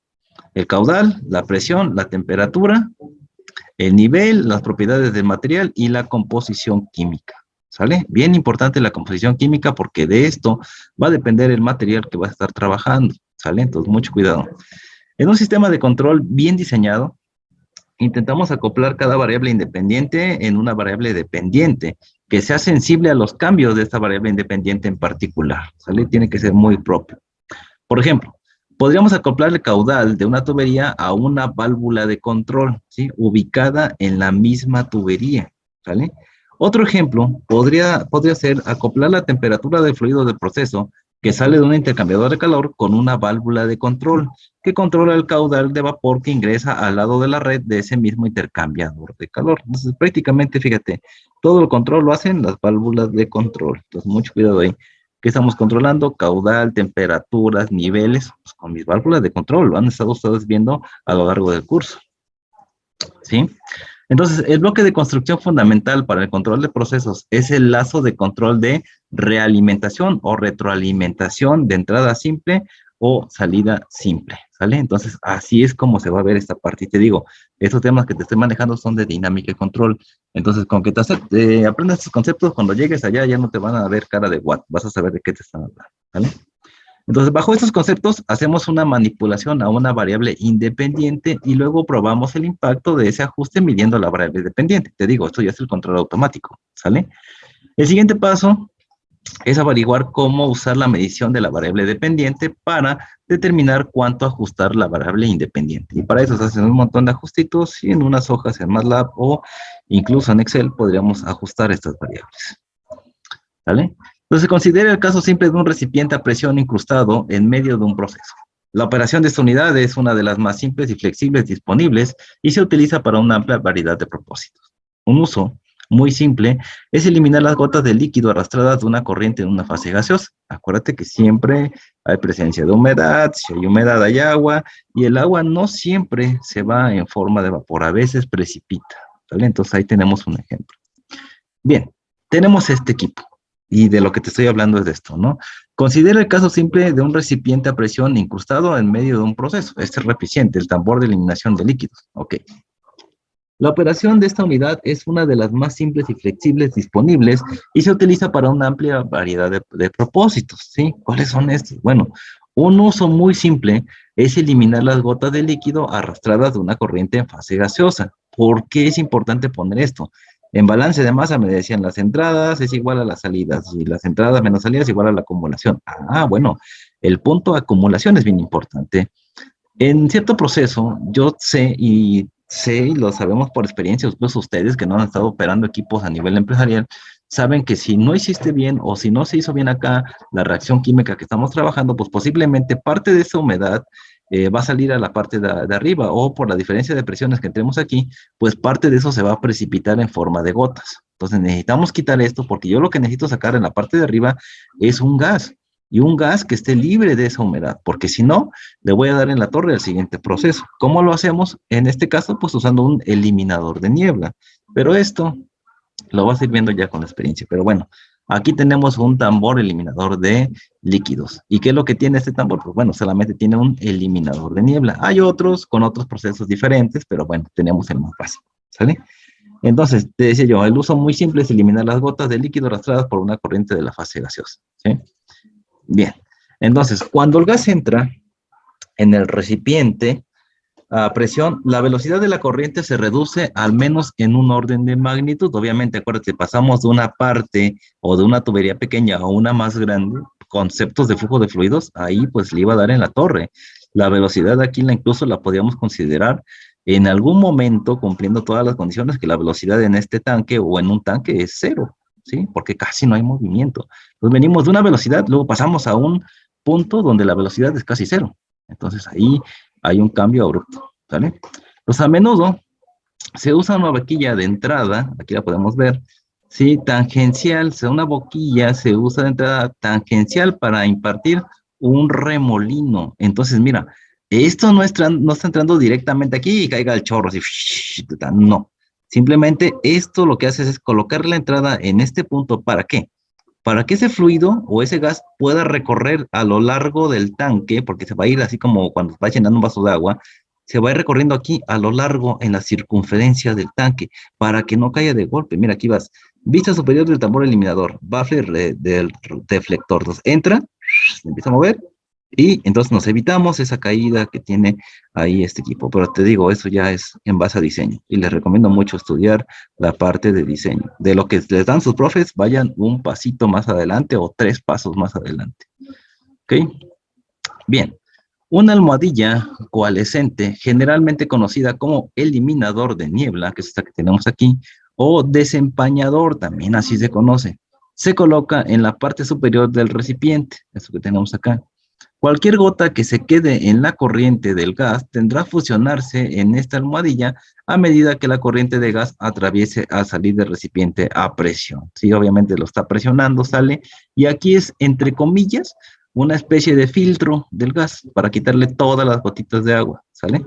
El caudal, la presión, la temperatura, el nivel, las propiedades del material y la composición química. ¿Sale? Bien importante la composición química porque de esto va a depender el material que vas a estar trabajando. ¿Sale? Entonces, mucho cuidado. En un sistema de control bien diseñado, intentamos acoplar cada variable independiente en una variable dependiente que sea sensible a los cambios de esta variable independiente en particular. ¿Sale? Tiene que ser muy propio. Por ejemplo, podríamos acoplar el caudal de una tubería a una válvula de control, ¿sí? Ubicada en la misma tubería, ¿sale? Otro ejemplo podría ser acoplar la temperatura del fluido del proceso que sale de un intercambiador de calor con una válvula de control que controla el caudal de vapor que ingresa al lado de la red de ese mismo intercambiador de calor. Entonces, prácticamente, fíjate, todo el control lo hacen las válvulas de control. Entonces, mucho cuidado ahí. ¿Qué estamos controlando? Caudal, temperaturas, niveles, pues con mis válvulas de control. Lo han estado ustedes viendo a lo largo del curso. ¿Sí? Entonces, el bloque de construcción fundamental para el control de procesos es el lazo de control de realimentación o retroalimentación de entrada simple o salida simple, ¿sale? Entonces, así es como se va a ver esta parte. Y te digo, estos temas que te estoy manejando son de dinámica y control. Entonces, con que aprendas estos conceptos, cuando llegues allá ya no te van a ver cara de what, vas a saber de qué te están hablando, ¿vale? Entonces, bajo estos conceptos, hacemos una manipulación a una variable independiente y luego probamos el impacto de ese ajuste midiendo la variable dependiente. Te digo, esto ya es el control automático, ¿sale? El siguiente paso es averiguar cómo usar la medición de la variable dependiente para determinar cuánto ajustar la variable independiente. Y para eso se hacen un montón de ajustitos y en unas hojas en MATLAB o incluso en Excel podríamos ajustar estas variables. ¿Vale? Entonces, se considera el caso simple de un recipiente a presión incrustado en medio de un proceso. La operación de esta unidad es una de las más simples y flexibles disponibles y se utiliza para una amplia variedad de propósitos. Un uso muy simple es eliminar las gotas de líquido arrastradas de una corriente en una fase gaseosa. Acuérdate que siempre hay presencia de humedad, si hay humedad hay agua, y el agua no siempre se va en forma de vapor, a veces precipita, ¿vale? Entonces ahí tenemos un ejemplo. Bien, tenemos este equipo. Y de lo que te estoy hablando es de esto, ¿no? Considera el caso simple de un recipiente a presión incrustado en medio de un proceso. Este recipiente, el tambor de eliminación de líquidos. Ok. La operación de esta unidad es una de las más simples y flexibles disponibles y se utiliza para una amplia variedad de propósitos, ¿sí? ¿Cuáles son estos? Bueno, un uso muy simple es eliminar las gotas de líquido arrastradas de una corriente en fase gaseosa. ¿Por qué es importante poner esto? En balance de masa me decían las entradas es igual a las salidas y las entradas menos salidas es igual a la acumulación. Ah, bueno, el punto de acumulación es bien importante. En cierto proceso, yo sé y lo sabemos por experiencia, incluso ustedes que no han estado operando equipos a nivel empresarial, saben que si no hiciste bien o si no se hizo bien acá la reacción química que estamos trabajando, pues posiblemente parte de esa humedad va a salir a la parte de arriba o por la diferencia de presiones que tenemos aquí, pues parte de eso se va a precipitar en forma de gotas. Entonces necesitamos quitar esto porque yo lo que necesito sacar en la parte de arriba es un gas y un gas que esté libre de esa humedad, porque si no, le voy a dar en la torre al siguiente proceso. ¿Cómo lo hacemos? En este caso, pues usando un eliminador de niebla, pero esto lo vas a ir viendo ya con la experiencia, pero bueno, aquí tenemos un tambor eliminador de líquidos. ¿Y qué es lo que tiene este tambor? Pues bueno, solamente tiene un eliminador de niebla. Hay otros con otros procesos diferentes, pero bueno, tenemos el más básico, ¿sale? Entonces, te decía yo, el uso muy simple es eliminar las gotas de líquido arrastradas por una corriente de la fase gaseosa, ¿sí? Bien, entonces, cuando el gas entra en el recipiente a presión, la velocidad de la corriente se reduce al menos en un orden de magnitud. Obviamente, acuérdate, pasamos de una parte o de una tubería pequeña a una más grande, conceptos de flujo de fluidos, ahí pues le iba a dar en la torre. La velocidad aquí incluso la podíamos considerar en algún momento, cumpliendo todas las condiciones, que la velocidad en este tanque o en un tanque es cero, ¿sí? Porque casi no hay movimiento. Pues venimos de una velocidad, luego pasamos a un punto donde la velocidad es casi cero. Entonces ahí hay un cambio abrupto, ¿vale? Pues a menudo se usa una boquilla de entrada, aquí la podemos ver, ¿sí? Tangencial, o sea, una boquilla se usa de entrada tangencial para impartir un remolino. Entonces, mira, esto no está entrando directamente aquí y caiga el chorro, así, no. Simplemente esto lo que hace es colocar la entrada en este punto, ¿para qué? Para que ese fluido o ese gas pueda recorrer a lo largo del tanque, porque se va a ir así como cuando va llenando un vaso de agua, se va a ir recorriendo aquí a lo largo en la circunferencia del tanque, para que no caiga de golpe. Mira, aquí vas, vista superior del tambor eliminador, baffle del deflector. Entonces entra, se empieza a mover, y entonces nos evitamos esa caída que tiene ahí este equipo. Pero te digo, eso ya es en base a diseño. Y les recomiendo mucho estudiar la parte de diseño. De lo que les dan sus profes, vayan un pasito más adelante o 3 pasos más adelante. ¿Ok? Bien. Una almohadilla coalescente, generalmente conocida como eliminador de niebla, que es esta que tenemos aquí, o desempañador, también así se conoce, se coloca en la parte superior del recipiente, eso que tenemos acá. Cualquier gota que se quede en la corriente del gas tendrá que fusionarse en esta almohadilla a medida que la corriente de gas atraviese al salir del recipiente a presión. Sí, obviamente lo está presionando, sale, y aquí es, entre comillas, una especie de filtro del gas para quitarle todas las gotitas de agua, ¿sale?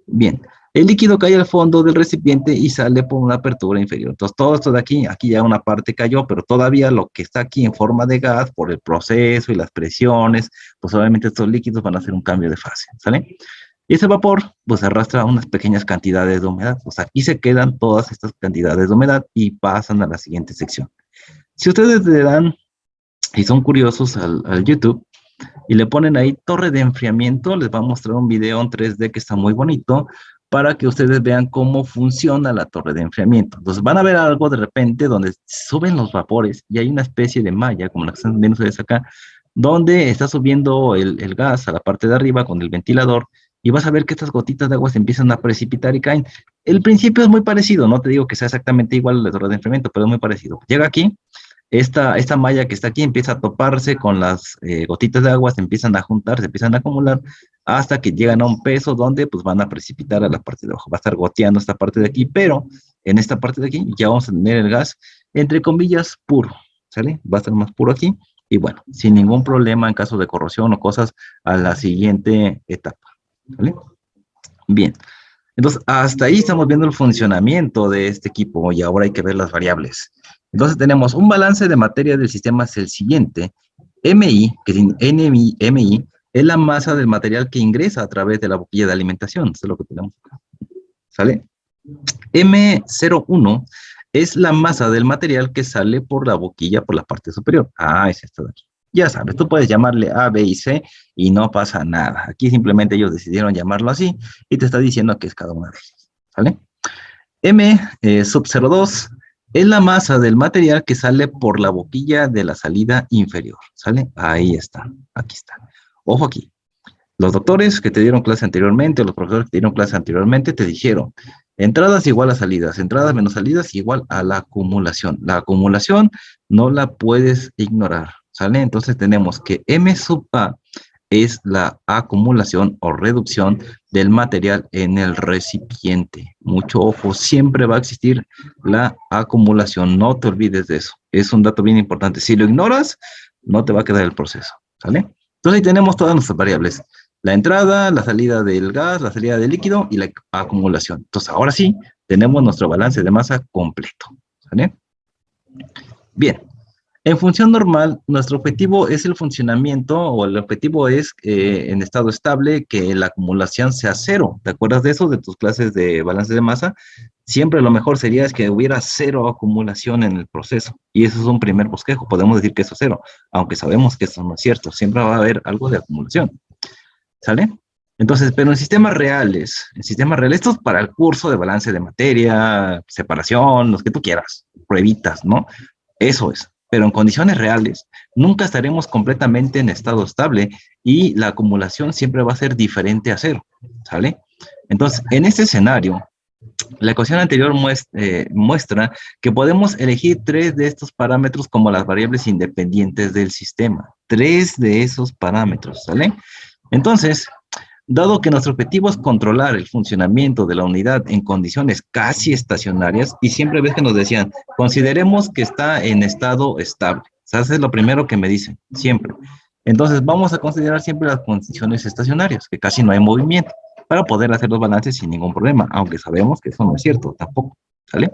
Bien, el líquido cae al fondo del recipiente y sale por una apertura inferior. Entonces, todo esto de aquí ya una parte cayó, pero todavía lo que está aquí en forma de gas, por el proceso y las presiones, pues obviamente estos líquidos van a hacer un cambio de fase, ¿sale? Y ese vapor, pues arrastra unas pequeñas cantidades de humedad. Pues aquí se quedan todas estas cantidades de humedad y pasan a la siguiente sección. Si ustedes le dan, y son curiosos al YouTube, y le ponen ahí torre de enfriamiento, les va a mostrar un video en 3D que está muy bonito, para que ustedes vean cómo funciona la torre de enfriamiento. Entonces van a ver algo de repente donde suben los vapores y hay una especie de malla, como la que están viendo ustedes acá, donde está subiendo el gas a la parte de arriba con el ventilador y vas a ver que estas gotitas de agua se empiezan a precipitar y caen. El principio es muy parecido, no te digo que sea exactamente igual a la torre de enfriamiento, pero es muy parecido. Llega aquí, esta malla que está aquí empieza a toparse con las gotitas de agua, se empiezan a juntar, se empiezan a acumular, hasta que llegan a un peso donde pues van a precipitar a la parte de abajo. Va a estar goteando esta parte de aquí, pero en esta parte de aquí ya vamos a tener el gas, entre comillas, puro, ¿sale? Va a estar más puro aquí, y bueno, sin ningún problema en caso de corrosión o cosas a la siguiente etapa, ¿vale? Bien. Entonces, hasta ahí estamos viendo el funcionamiento de este equipo y ahora hay que ver las variables. Entonces, tenemos un balance de materia del sistema es el siguiente. MI, que es MI, es la masa del material que ingresa a través de la boquilla de alimentación. Eso es lo que tenemos acá. ¿Sale? M01 es la masa del material que sale por la boquilla por la parte superior. Ah, es esto de aquí. Ya sabes, tú puedes llamarle A, B y C y no pasa nada. Aquí simplemente ellos decidieron llamarlo así y te está diciendo que es cada una de ellas. ¿Vale? M sub 02 es la masa del material que sale por la boquilla de la salida inferior. ¿Sale? Ahí está. Aquí está. Ojo aquí. Los doctores que te dieron clase anteriormente, o los profesores que te dieron clase anteriormente, te dijeron, entradas igual a salidas, entradas menos salidas igual a la acumulación. La acumulación no la puedes ignorar, ¿sale? Entonces tenemos que M sub A es la acumulación o reducción del material en el recipiente. Mucho ojo, siempre va a existir la acumulación, no te olvides de eso. Es un dato bien importante. Si lo ignoras, no te va a quedar el proceso, ¿sale? Entonces ahí tenemos todas nuestras variables. La entrada, la salida del gas, la salida del líquido y la acumulación. Entonces, ahora sí, tenemos nuestro balance de masa completo. ¿Vale? Bien. En función normal, nuestro objetivo es el funcionamiento, o el objetivo es en estado estable que la acumulación sea cero. ¿Te acuerdas de eso, de tus clases de balance de masa? Siempre lo mejor sería que hubiera cero acumulación en el proceso. Y eso es un primer bosquejo. Podemos decir que eso es cero, aunque sabemos que eso no es cierto. Siempre va a haber algo de acumulación. ¿Sale? Entonces, pero en sistemas reales, esto es para el curso de balance de materia, separación, los que tú quieras, pruebitas, ¿no? Eso es. Pero en condiciones reales, nunca estaremos completamente en estado estable y la acumulación siempre va a ser diferente a cero, ¿sale? Entonces, en este escenario, la ecuación anterior muestra que podemos elegir 3 de estos parámetros como las variables independientes del sistema. 3 de esos parámetros, ¿sale? Entonces, dado que nuestro objetivo es controlar el funcionamiento de la unidad en condiciones casi estacionarias, y siempre ves que nos decían, consideremos que está en estado estable. O sea, eso es lo primero que me dicen, siempre. Entonces, vamos a considerar siempre las condiciones estacionarias, que casi no hay movimiento, para poder hacer los balances sin ningún problema, aunque sabemos que eso no es cierto tampoco, ¿sale?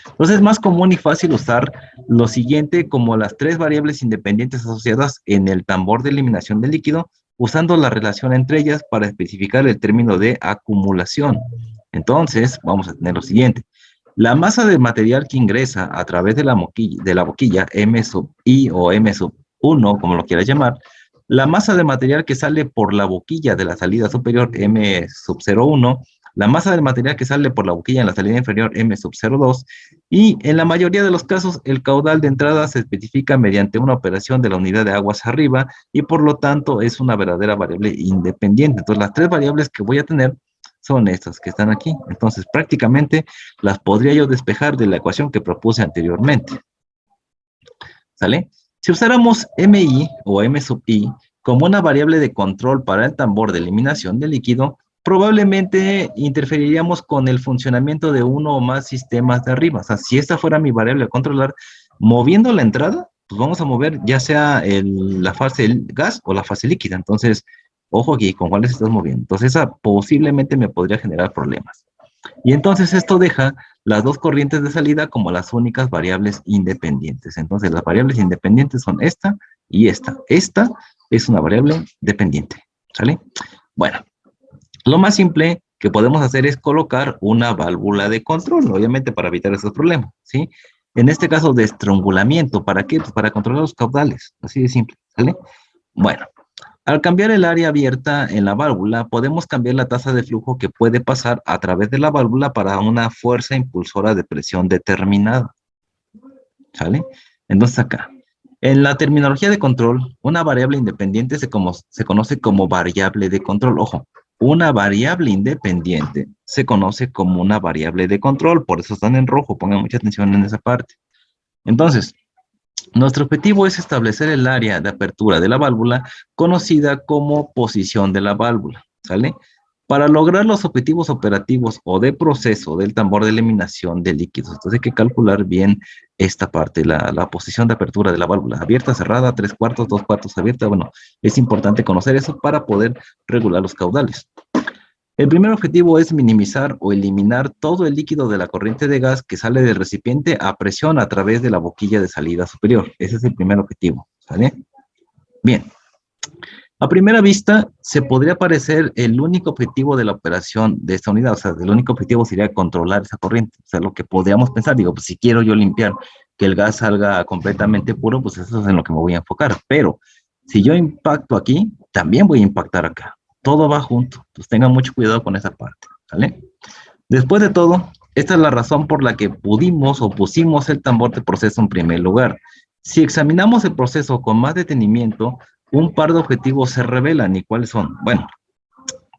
Entonces, es más común y fácil usar lo siguiente como las 3 variables independientes asociadas en el tambor de eliminación del líquido, usando la relación entre ellas para especificar el término de acumulación. Entonces, vamos a tener lo siguiente. La masa de material que ingresa a través de la boquilla M sub I o M sub 1, como lo quieras llamar, la masa de material que sale por la boquilla de la salida superior M sub 01, la masa del material que sale por la boquilla en la salida inferior M sub 02, y en la mayoría de los casos el caudal de entrada se especifica mediante una operación de la unidad de aguas arriba y por lo tanto es una verdadera variable independiente. Entonces las 3 variables que voy a tener son estas que están aquí. Entonces prácticamente las podría yo despejar de la ecuación que propuse anteriormente. ¿Sale? Si usáramos MI o M sub I como una variable de control para el tambor de eliminación de líquido, probablemente interferiríamos con el funcionamiento de uno o más sistemas de arriba. O sea, si esta fuera mi variable a controlar, moviendo la entrada, pues vamos a mover ya sea la fase gas o la fase líquida. Entonces, ojo aquí, con cuáles estás moviendo. Entonces, esa posiblemente me podría generar problemas. Y entonces esto deja las dos corrientes de salida como las únicas variables independientes. Entonces las variables independientes son esta y esta. Esta es una variable dependiente, ¿sale? Bueno, lo más simple que podemos hacer es colocar una válvula de control, obviamente para evitar esos problemas, ¿sí? En este caso de estrangulamiento, ¿para qué? Pues para controlar los caudales, así de simple, ¿sale? Bueno, al cambiar el área abierta en la válvula, podemos cambiar la tasa de flujo que puede pasar a través de la válvula para una fuerza impulsora de presión determinada, ¿sale? Entonces acá, en la terminología de control, una variable independiente se conoce como variable de control. Ojo, una variable independiente se conoce como una variable de control, por eso están en rojo, pongan mucha atención en esa parte. Entonces, nuestro objetivo es establecer el área de apertura de la válvula conocida como posición de la válvula, ¿sale? Para lograr los objetivos operativos o de proceso del tambor de eliminación de líquidos. Entonces hay que calcular bien esta parte, la posición de apertura de la válvula. Abierta, cerrada, 3/4, 2/4 abierta. Bueno, es importante conocer eso para poder regular los caudales. El primer objetivo es minimizar o eliminar todo el líquido de la corriente de gas que sale del recipiente a presión a través de la boquilla de salida superior. Ese es el primer objetivo, ¿sale? Bien. A primera vista, se podría parecer el único objetivo de la operación de esta unidad, o sea, el único objetivo sería controlar esa corriente, o sea, lo que podríamos pensar, digo, pues si quiero yo limpiar que el gas salga completamente puro, pues eso es en lo que me voy a enfocar, pero si yo impacto aquí, también voy a impactar acá, todo va junto, pues tengan mucho cuidado con esa parte, ¿vale? Después de todo, esta es la razón por la que pudimos o pusimos el tambor de proceso en primer lugar. Si examinamos el proceso con más detenimiento, un par de objetivos se revelan. ¿Y cuáles son? Bueno,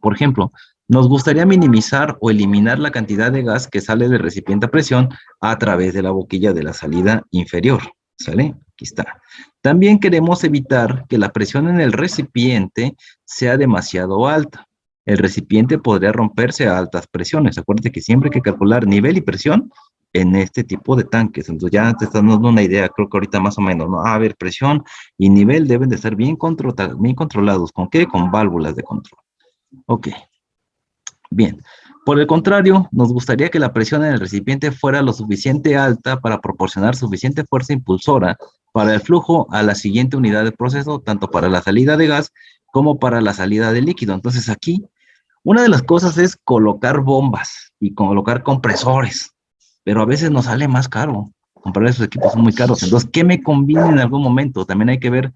por ejemplo, nos gustaría minimizar o eliminar la cantidad de gas que sale del recipiente a presión a través de la boquilla de la salida inferior. ¿Sale? Aquí está. También queremos evitar que la presión en el recipiente sea demasiado alta. El recipiente podría romperse a altas presiones. Acuérdate que siempre hay que calcular nivel y presión en este tipo de tanques. Entonces ya te estás dando una idea, creo que ahorita más o menos, ¿no? A ver, presión y nivel deben de estar bien controlados. ¿Con qué? Con válvulas de control. Ok, bien. Por el contrario, nos gustaría que la presión en el recipiente fuera lo suficiente alta para proporcionar suficiente fuerza impulsora para el flujo a la siguiente unidad de proceso, tanto para la salida de gas como para la salida de líquido. Entonces aquí, una de las cosas es colocar bombas y colocar compresores, pero a veces nos sale más caro. Comprar esos equipos son muy caros. Entonces, ¿qué me conviene en algún momento? También hay que ver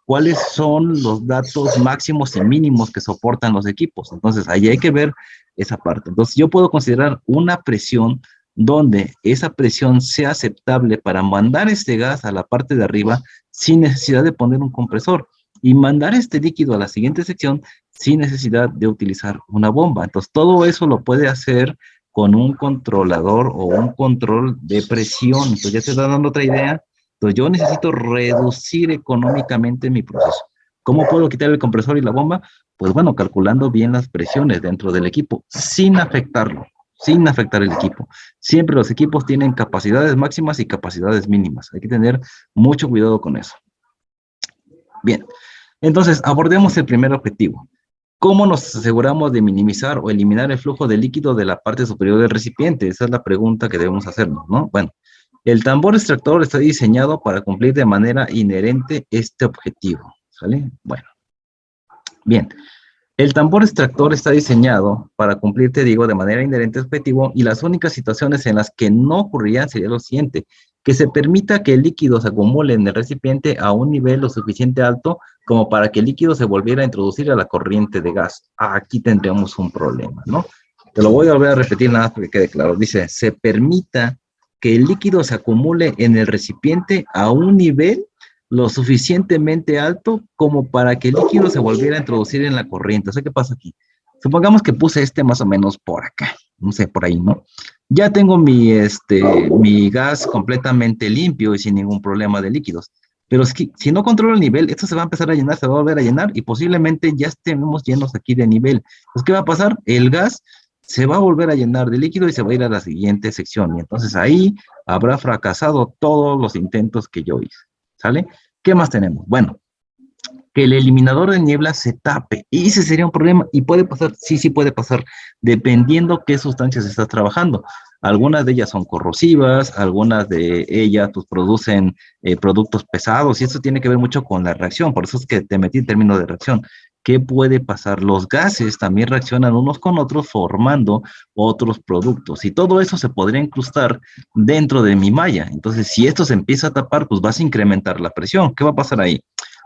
cuáles son los datos máximos y mínimos que soportan los equipos. Entonces, ahí hay que ver esa parte. Entonces, yo puedo considerar una presión donde esa presión sea aceptable para mandar este gas a la parte de arriba sin necesidad de poner un compresor y mandar este líquido a la siguiente sección sin necesidad de utilizar una bomba. Entonces, todo eso lo puede hacer con un controlador o un control de presión. Entonces, ya te está dando otra idea. Entonces, yo necesito reducir económicamente mi proceso. ¿Cómo puedo quitar el compresor y la bomba? Pues bueno, calculando bien las presiones dentro del equipo, sin afectarlo, sin afectar el equipo. Siempre los equipos tienen capacidades máximas y capacidades mínimas. Hay que tener mucho cuidado con eso. Bien, entonces abordemos el primer objetivo. ¿Cómo nos aseguramos de minimizar o eliminar el flujo de líquido de la parte superior del recipiente? Esa es la pregunta que debemos hacernos, ¿no? Bueno, el tambor extractor está diseñado para cumplir de manera inherente este objetivo, ¿sale? Bueno, bien. El tambor extractor está diseñado para cumplir, te digo, de manera inherente este objetivo y las únicas situaciones en las que no ocurrirían sería lo siguiente, que se permita que el líquido se acumule en el recipiente a un nivel lo suficiente alto como para que el líquido se volviera a introducir a la corriente de gas. Aquí tendríamos un problema, ¿no? Te lo voy a volver a repetir nada más para que quede claro. Dice, se permita que el líquido se acumule en el recipiente a un nivel lo suficientemente alto como para que el líquido se volviera a introducir en la corriente. O sea, ¿qué pasa aquí? Supongamos que puse este más o menos por acá, no sé, por ahí, ¿no? Ya tengo mi gas completamente limpio y sin ningún problema de líquidos. Pero es que, si no controlo el nivel, esto se va a empezar a llenar, se va a volver a llenar y posiblemente ya estemos llenos aquí de nivel. Pues, ¿qué va a pasar? El gas se va a volver a llenar de líquido y se va a ir a la siguiente sección. Y entonces ahí habrá fracasado todos los intentos que yo hice. ¿Sale? ¿Qué más tenemos? Bueno, que el eliminador de niebla se tape. Y ese sería un problema. Y puede pasar, sí, sí puede pasar, dependiendo qué sustancias estás trabajando. Algunas de ellas son corrosivas, algunas de ellas pues, producen productos pesados, y eso tiene que ver mucho con la reacción. Por eso es que te metí el término de reacción. ¿Qué puede pasar? Los gases también reaccionan unos con otros formando otros productos. Y todo eso se podría incrustar dentro de mi malla. Entonces, si esto se empieza a tapar, pues vas a incrementar la presión. ¿Qué va a pasar ahí?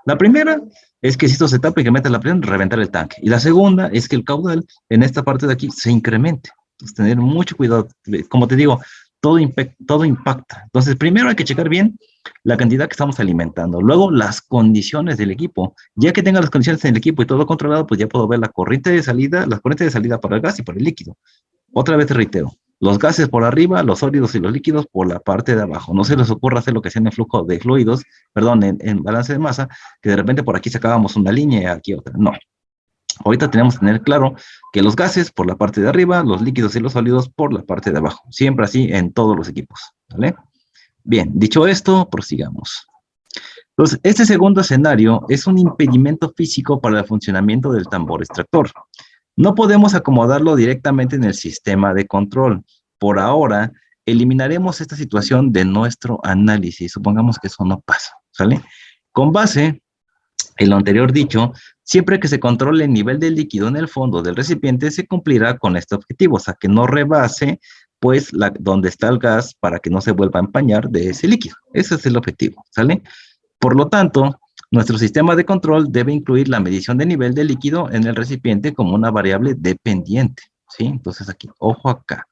La primera es que si esto se tapa y que meta la presión, reventar el tanque. Y la segunda es que el caudal en esta parte de aquí se incremente. Entonces, tener mucho cuidado. Como te digo, todo impacta. Entonces, primero hay que checar bien la cantidad que estamos alimentando. Luego, las condiciones del equipo. Ya que tenga las condiciones en el equipo y todo controlado, pues ya puedo ver la corriente de salida, las corrientes de salida para el gas y para el líquido. Otra vez te reitero, los gases por arriba, los sólidos y los líquidos por la parte de abajo. No se les ocurra hacer lo que hacían en flujo de fluidos, perdón, en balance de masa, que de repente por aquí sacábamos una línea y aquí otra. No. Ahorita tenemos que tener claro que los gases por la parte de arriba, los líquidos y los sólidos por la parte de abajo. Siempre así en todos los equipos. ¿Vale? Bien, dicho esto, prosigamos. Entonces, este segundo escenario es un impedimento físico para el funcionamiento del tambor extractor. No podemos acomodarlo directamente en el sistema de control. Por ahora, eliminaremos esta situación de nuestro análisis. Supongamos que eso no pasa, ¿sale? Con base en lo anterior dicho, siempre que se controle el nivel del líquido en el fondo del recipiente, se cumplirá con este objetivo, o sea, que no rebase, pues, donde está el gas para que no se vuelva a empañar de ese líquido. Ese es el objetivo, ¿sale? Por lo tanto, nuestro sistema de control debe incluir la medición de nivel de líquido en el recipiente como una variable dependiente, ¿sí? Entonces aquí, ojo acá.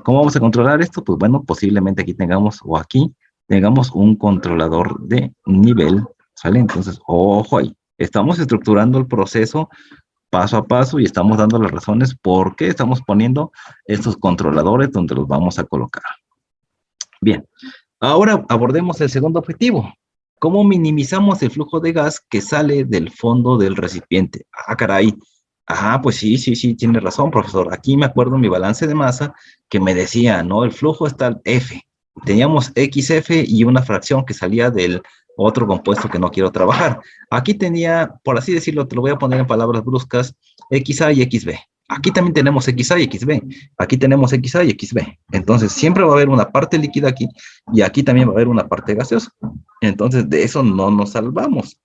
¿Cómo vamos a controlar esto? Pues bueno, posiblemente aquí tengamos, o aquí, tengamos un controlador de nivel, ¿sale? Entonces, ojo ahí. Estamos estructurando el proceso paso a paso y estamos dando las razones por qué estamos poniendo estos controladores donde los vamos a colocar. Bien, ahora abordemos el segundo objetivo. ¿Cómo minimizamos el flujo de gas que sale del fondo del recipiente? Ah, caray. Ah, pues sí, sí, sí, tiene razón, profesor. Aquí me acuerdo en mi balance de masa que me decía, ¿no? El flujo está al F. Teníamos XF y una fracción que salía del otro compuesto que no quiero trabajar. Aquí tenía, por así decirlo, te lo voy a poner en palabras bruscas, XA y XB. Aquí también tenemos XA y XB. Aquí tenemos XA y XB. Entonces, siempre va a haber una parte líquida aquí y aquí también va a haber una parte gaseosa. Entonces, de eso no nos salvamos.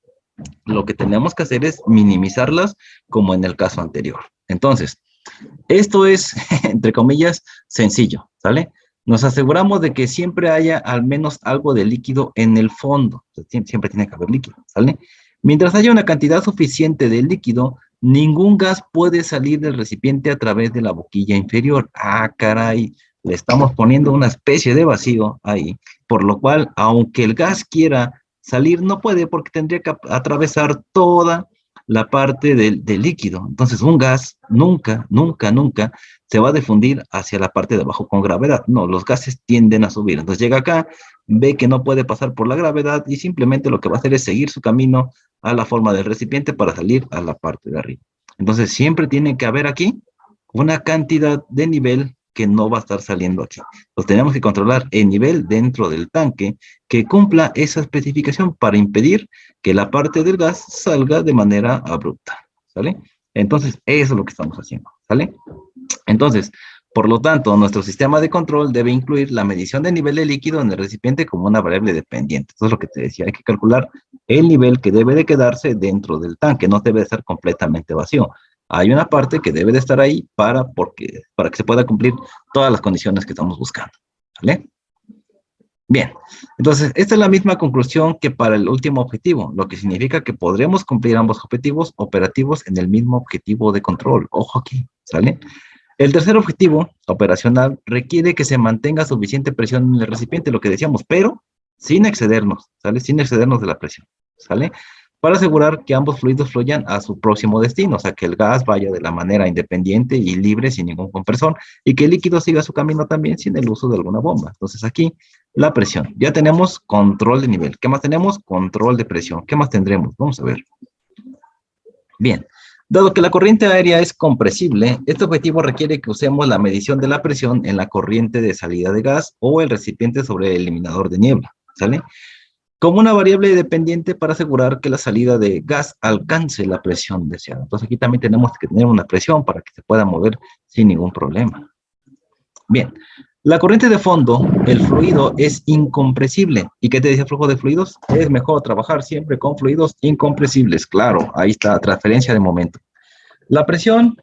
Lo que tenemos que hacer es minimizarlas como en el caso anterior. Entonces, esto es, entre comillas, sencillo, ¿sale? Nos aseguramos de que siempre haya al menos algo de líquido en el fondo. Siempre tiene que haber líquido, ¿sale? Mientras haya una cantidad suficiente de líquido, ningún gas puede salir del recipiente a través de la boquilla inferior. Ah, caray, le estamos poniendo una especie de vacío ahí, por lo cual, aunque el gas quiera salir, no puede porque tendría que atravesar toda la parte del líquido. Entonces, un gas nunca, nunca, nunca se va a difundir hacia la parte de abajo con gravedad. No, los gases tienden a subir. Entonces llega acá, ve que no puede pasar por la gravedad y simplemente lo que va a hacer es seguir su camino a la forma del recipiente para salir a la parte de arriba. Entonces siempre tiene que haber aquí una cantidad de nivel que no va a estar saliendo aquí. Entonces tenemos que controlar el nivel dentro del tanque que cumpla esa especificación para impedir que la parte del gas salga de manera abrupta, ¿sale? Entonces, eso es lo que estamos haciendo, ¿sale? Entonces, por lo tanto, nuestro sistema de control debe incluir la medición de nivel de líquido en el recipiente como una variable dependiente. Eso es lo que te decía, hay que calcular el nivel que debe de quedarse dentro del tanque, no debe de estar completamente vacío. Hay una parte que debe de estar ahí para que se pueda cumplir todas las condiciones que estamos buscando, ¿vale? Bien, entonces, esta es la misma conclusión que para el último objetivo, lo que significa que podremos cumplir ambos objetivos operativos en el mismo objetivo de control. Ojo aquí, ¿sale? El tercer objetivo operacional requiere que se mantenga suficiente presión en el recipiente, lo que decíamos, pero sin excedernos, ¿sale? Sin excedernos de la presión, ¿sale? Para asegurar que ambos fluidos fluyan a su próximo destino, o sea, que el gas vaya de la manera independiente y libre, sin ningún compresor, y que el líquido siga su camino también sin el uso de alguna bomba. Entonces aquí, la presión. Ya tenemos control de nivel. ¿Qué más tenemos? Control de presión. ¿Qué más tendremos? Vamos a ver. Bien. Dado que la corriente aérea es compresible, este objetivo requiere que usemos la medición de la presión en la corriente de salida de gas o el recipiente sobre el eliminador de niebla, ¿sale? como una variable dependiente para asegurar que la salida de gas alcance la presión deseada. Entonces aquí también tenemos que tener una presión para que se pueda mover sin ningún problema. Bien, la corriente de fondo, el fluido es incompresible. ¿Y qué te dice el flujo de fluidos? Es mejor trabajar siempre con fluidos incompresibles. Claro, ahí está, transferencia de momento. La presión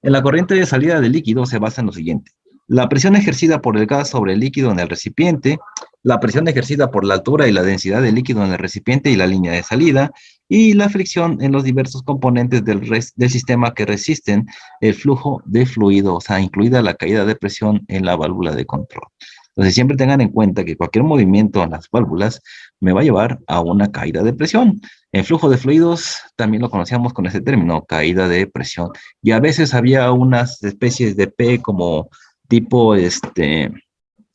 en la corriente de salida del líquido se basa en lo siguiente. La presión ejercida por el gas sobre el líquido en el recipiente, la presión ejercida por la altura y la densidad del líquido en el recipiente y la línea de salida, y la fricción en los diversos componentes del sistema que resisten el flujo de fluido, o sea, incluida la caída de presión en la válvula de control. Entonces, siempre tengan en cuenta que cualquier movimiento en las válvulas me va a llevar a una caída de presión. El flujo de fluidos también lo conocíamos con ese término, caída de presión. Y a veces había unas especies de P como tipo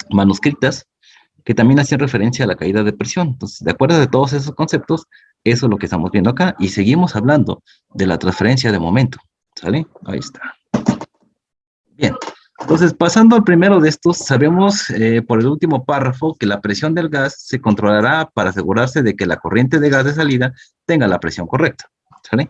manuscritas que también hacían referencia a la caída de presión. Entonces, de acuerdo de todos esos conceptos, eso es lo que estamos viendo acá. Y seguimos hablando de la transferencia de momento. ¿Sale? Ahí está. Bien. Entonces, pasando al primero de estos, sabemos por el último párrafo que la presión del gas se controlará para asegurarse de que la corriente de gas de salida tenga la presión correcta. ¿Sale?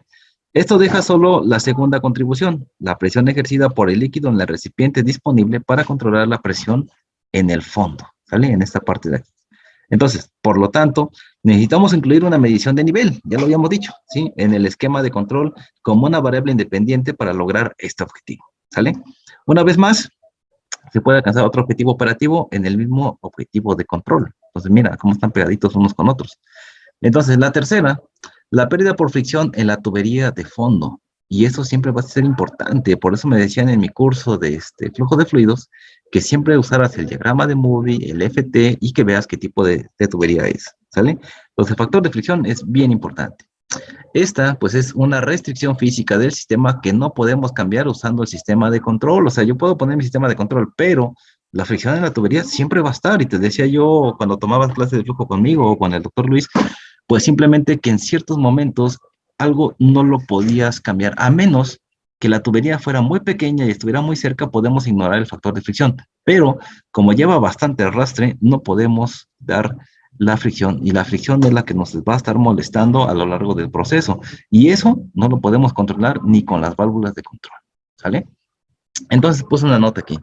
Esto deja solo la segunda contribución, la presión ejercida por el líquido en el recipiente disponible para controlar la presión en el fondo, ¿sale? En esta parte de aquí. Entonces, por lo tanto, necesitamos incluir una medición de nivel, ya lo habíamos dicho, ¿sí? En el esquema de control como una variable independiente para lograr este objetivo, ¿sale? Una vez más, se puede alcanzar otro objetivo operativo en el mismo objetivo de control. Entonces, mira cómo están pegaditos unos con otros. Entonces, la tercera, la pérdida por fricción en la tubería de fondo. Y eso siempre va a ser importante. Por eso me decían en mi curso de flujo de fluidos que siempre usaras el diagrama de Moody, el FT, y que veas qué tipo de tubería es. ¿Sale? Entonces, el factor de fricción es bien importante. Esta, pues, es una restricción física del sistema que no podemos cambiar usando el sistema de control. O sea, yo puedo poner mi sistema de control, pero la fricción en la tubería siempre va a estar. Y te decía yo cuando tomabas clases de flujo conmigo o con el doctor Luis, pues simplemente que en ciertos momentos algo no lo podías cambiar, a menos que la tubería fuera muy pequeña y estuviera muy cerca, podemos ignorar el factor de fricción. Pero como lleva bastante arrastre, no podemos dar la fricción, y la fricción es la que nos va a estar molestando a lo largo del proceso. Y eso no lo podemos controlar ni con las válvulas de control. ¿Sale? Entonces puse una nota aquí.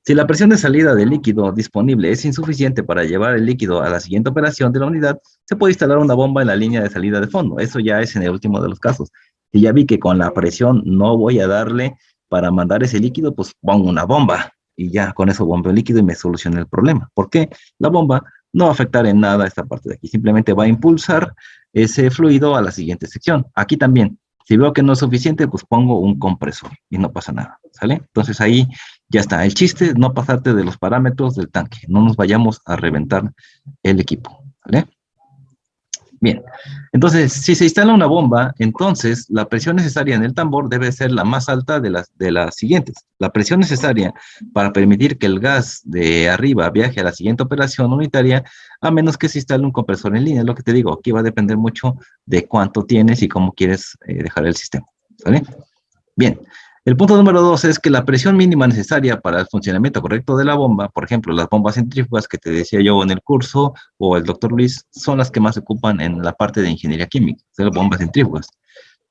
Si la presión de salida del líquido disponible es insuficiente para llevar el líquido a la siguiente operación de la unidad, se puede instalar una bomba en la línea de salida de fondo. Eso ya es en el último de los casos. Si ya vi que con la presión no voy a darle para mandar ese líquido, pues pongo una bomba y ya con eso bombeo el líquido y me soluciona el problema. ¿Por qué? La bomba no va a afectar en nada esta parte de aquí. Simplemente va a impulsar ese fluido a la siguiente sección. Aquí también. Si veo que no es suficiente, pues pongo un compresor y no pasa nada, ¿sale? Entonces ahí ya está. El chiste es no pasarte de los parámetros del tanque. No nos vayamos a reventar el equipo, ¿vale? Bien. Entonces, si se instala una bomba, entonces la presión necesaria en el tambor debe ser la más alta de las siguientes. La presión necesaria para permitir que el gas de arriba viaje a la siguiente operación unitaria, a menos que se instale un compresor en línea. Es lo que te digo, aquí va a depender mucho de cuánto tienes y cómo quieres dejar el sistema, ¿vale? Bien. El punto número 2 es que la presión mínima necesaria para el funcionamiento correcto de la bomba, por ejemplo, las bombas centrífugas que te decía yo en el curso, o el doctor Luis, son las que más se ocupan en la parte de ingeniería química, son las bombas centrífugas.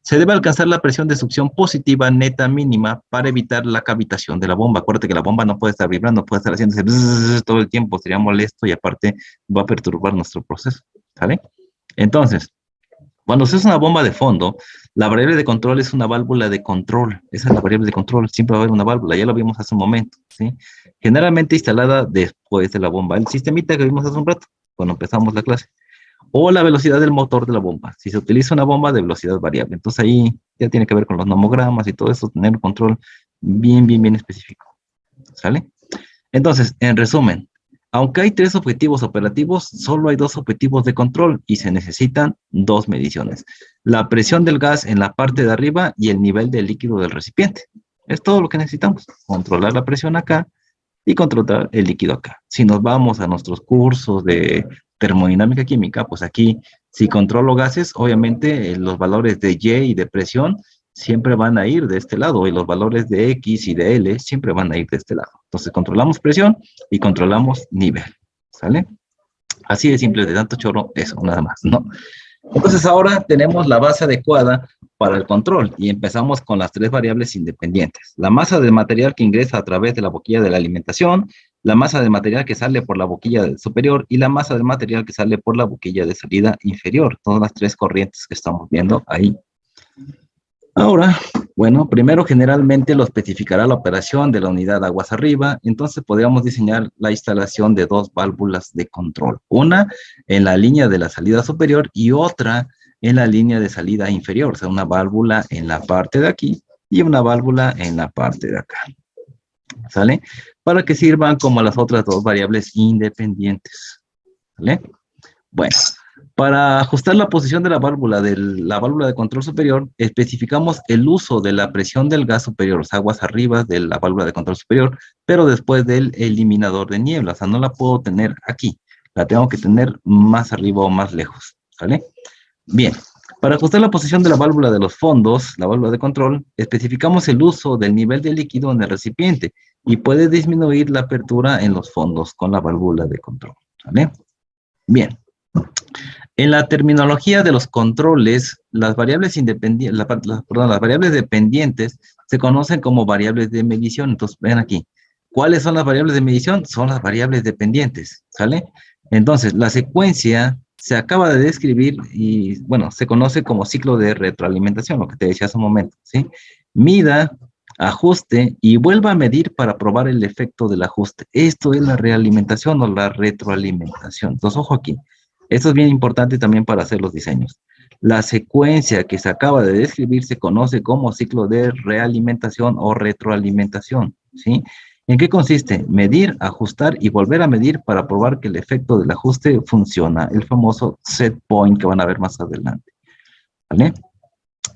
Se debe alcanzar la presión de succión positiva neta mínima para evitar la cavitación de la bomba. Acuérdate que la bomba no puede estar vibrando, puede estar haciéndose todo el tiempo, sería molesto y aparte va a perturbar nuestro proceso, ¿sale? Entonces, cuando se usa una bomba de fondo, la variable de control es una válvula de control. Esa es la variable de control. Siempre va a haber una válvula. Ya lo vimos hace un momento, ¿sí? Generalmente instalada después de la bomba. El sistemita que vimos hace un rato, cuando empezamos la clase. O la velocidad del motor de la bomba. Si se utiliza una bomba de velocidad variable. Entonces ahí ya tiene que ver con los nomogramas y todo eso, tener un control bien específico. ¿Sale? Entonces, en resumen, aunque hay 3 objetivos operativos, solo hay 2 objetivos de control y se necesitan 2 mediciones. La presión del gas en la parte de arriba y el nivel del líquido del recipiente. Es todo lo que necesitamos. Controlar la presión acá y controlar el líquido acá. Si nos vamos a nuestros cursos de termodinámica química, pues aquí, si controlo gases, obviamente los valores de Y y de presión siempre van a ir de este lado, y los valores de X y de L siempre van a ir de este lado. Entonces controlamos presión y controlamos nivel, ¿sale? Así de simple, de tanto chorro, eso, nada más, ¿no? Entonces ahora tenemos la base adecuada para el control y empezamos con las tres variables independientes. La masa del material que ingresa a través de la boquilla de la alimentación, la masa del material que sale por la boquilla superior y la masa del material que sale por la boquilla de salida inferior. Todas las tres corrientes que estamos viendo ahí. Ahora, bueno, primero generalmente lo especificará la operación de la unidad aguas arriba, entonces podríamos diseñar la instalación de dos válvulas de control, una en la línea de la salida superior y otra en la línea de salida inferior, o sea, una válvula en la parte de aquí y una válvula en la parte de acá, ¿sale? Para que sirvan como las otras dos variables independientes, ¿vale? Bueno, para ajustar la posición de la válvula de control superior, especificamos el uso de la presión del gas superior, o sea, aguas arriba de la válvula de control superior, pero después del eliminador de niebla, o sea, no la puedo tener aquí, la tengo que tener más arriba o más lejos, ¿vale? Bien, para ajustar la posición de la válvula de los fondos, la válvula de control, especificamos el uso del nivel de líquido en el recipiente y puede disminuir la apertura en los fondos con la válvula de control, ¿vale? Bien. En la terminología de los controles, las variables independientes, las variables dependientes se conocen como variables de medición. Entonces, ven aquí. ¿Cuáles son las variables de medición? Son las variables dependientes, ¿sale? Entonces, la secuencia se acaba de describir y, bueno, se conoce como ciclo de retroalimentación, lo que te decía hace un momento, ¿sí? Mida, ajuste y vuelva a medir para probar el efecto del ajuste. Esto es la realimentación o la retroalimentación. Entonces, ojo aquí. Esto es bien importante también para hacer los diseños. La secuencia que se acaba de describir se conoce como ciclo de realimentación o retroalimentación, ¿sí? ¿En qué consiste? Medir, ajustar y volver a medir para probar que el efecto del ajuste funciona, el famoso set point que van a ver más adelante, ¿vale?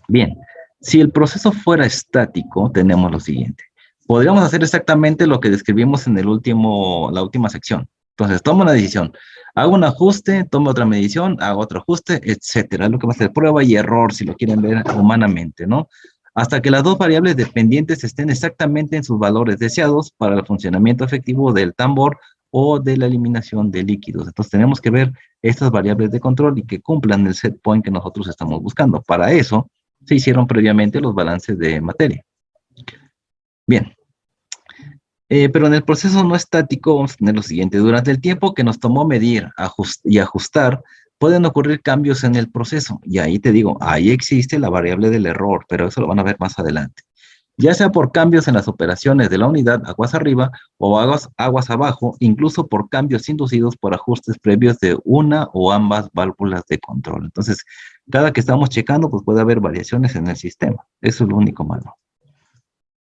Bien, si el proceso fuera estático, tenemos lo siguiente. Podríamos hacer exactamente lo que describimos en la última sección. Entonces, tomo una decisión, hago un ajuste, tomo otra medición, hago otro ajuste, etcétera. Es lo que va a ser prueba y error, si lo quieren ver humanamente, ¿no? Hasta que las dos variables dependientes estén exactamente en sus valores deseados para el funcionamiento efectivo del tambor o de la eliminación de líquidos. Entonces, tenemos que ver estas variables de control y que cumplan el set point que nosotros estamos buscando. Para eso, se hicieron previamente los balances de materia. Bien. Pero en el proceso no estático vamos a tener lo siguiente. Durante el tiempo que nos tomó medir y ajustar, pueden ocurrir cambios en el proceso. Y ahí te digo, ahí existe la variable del error, pero eso lo van a ver más adelante. Ya sea por cambios en las operaciones de la unidad aguas arriba o aguas abajo, incluso por cambios inducidos por ajustes previos de una o ambas válvulas de control. Entonces, cada que estamos checando, pues puede haber variaciones en el sistema. Eso es lo único malo.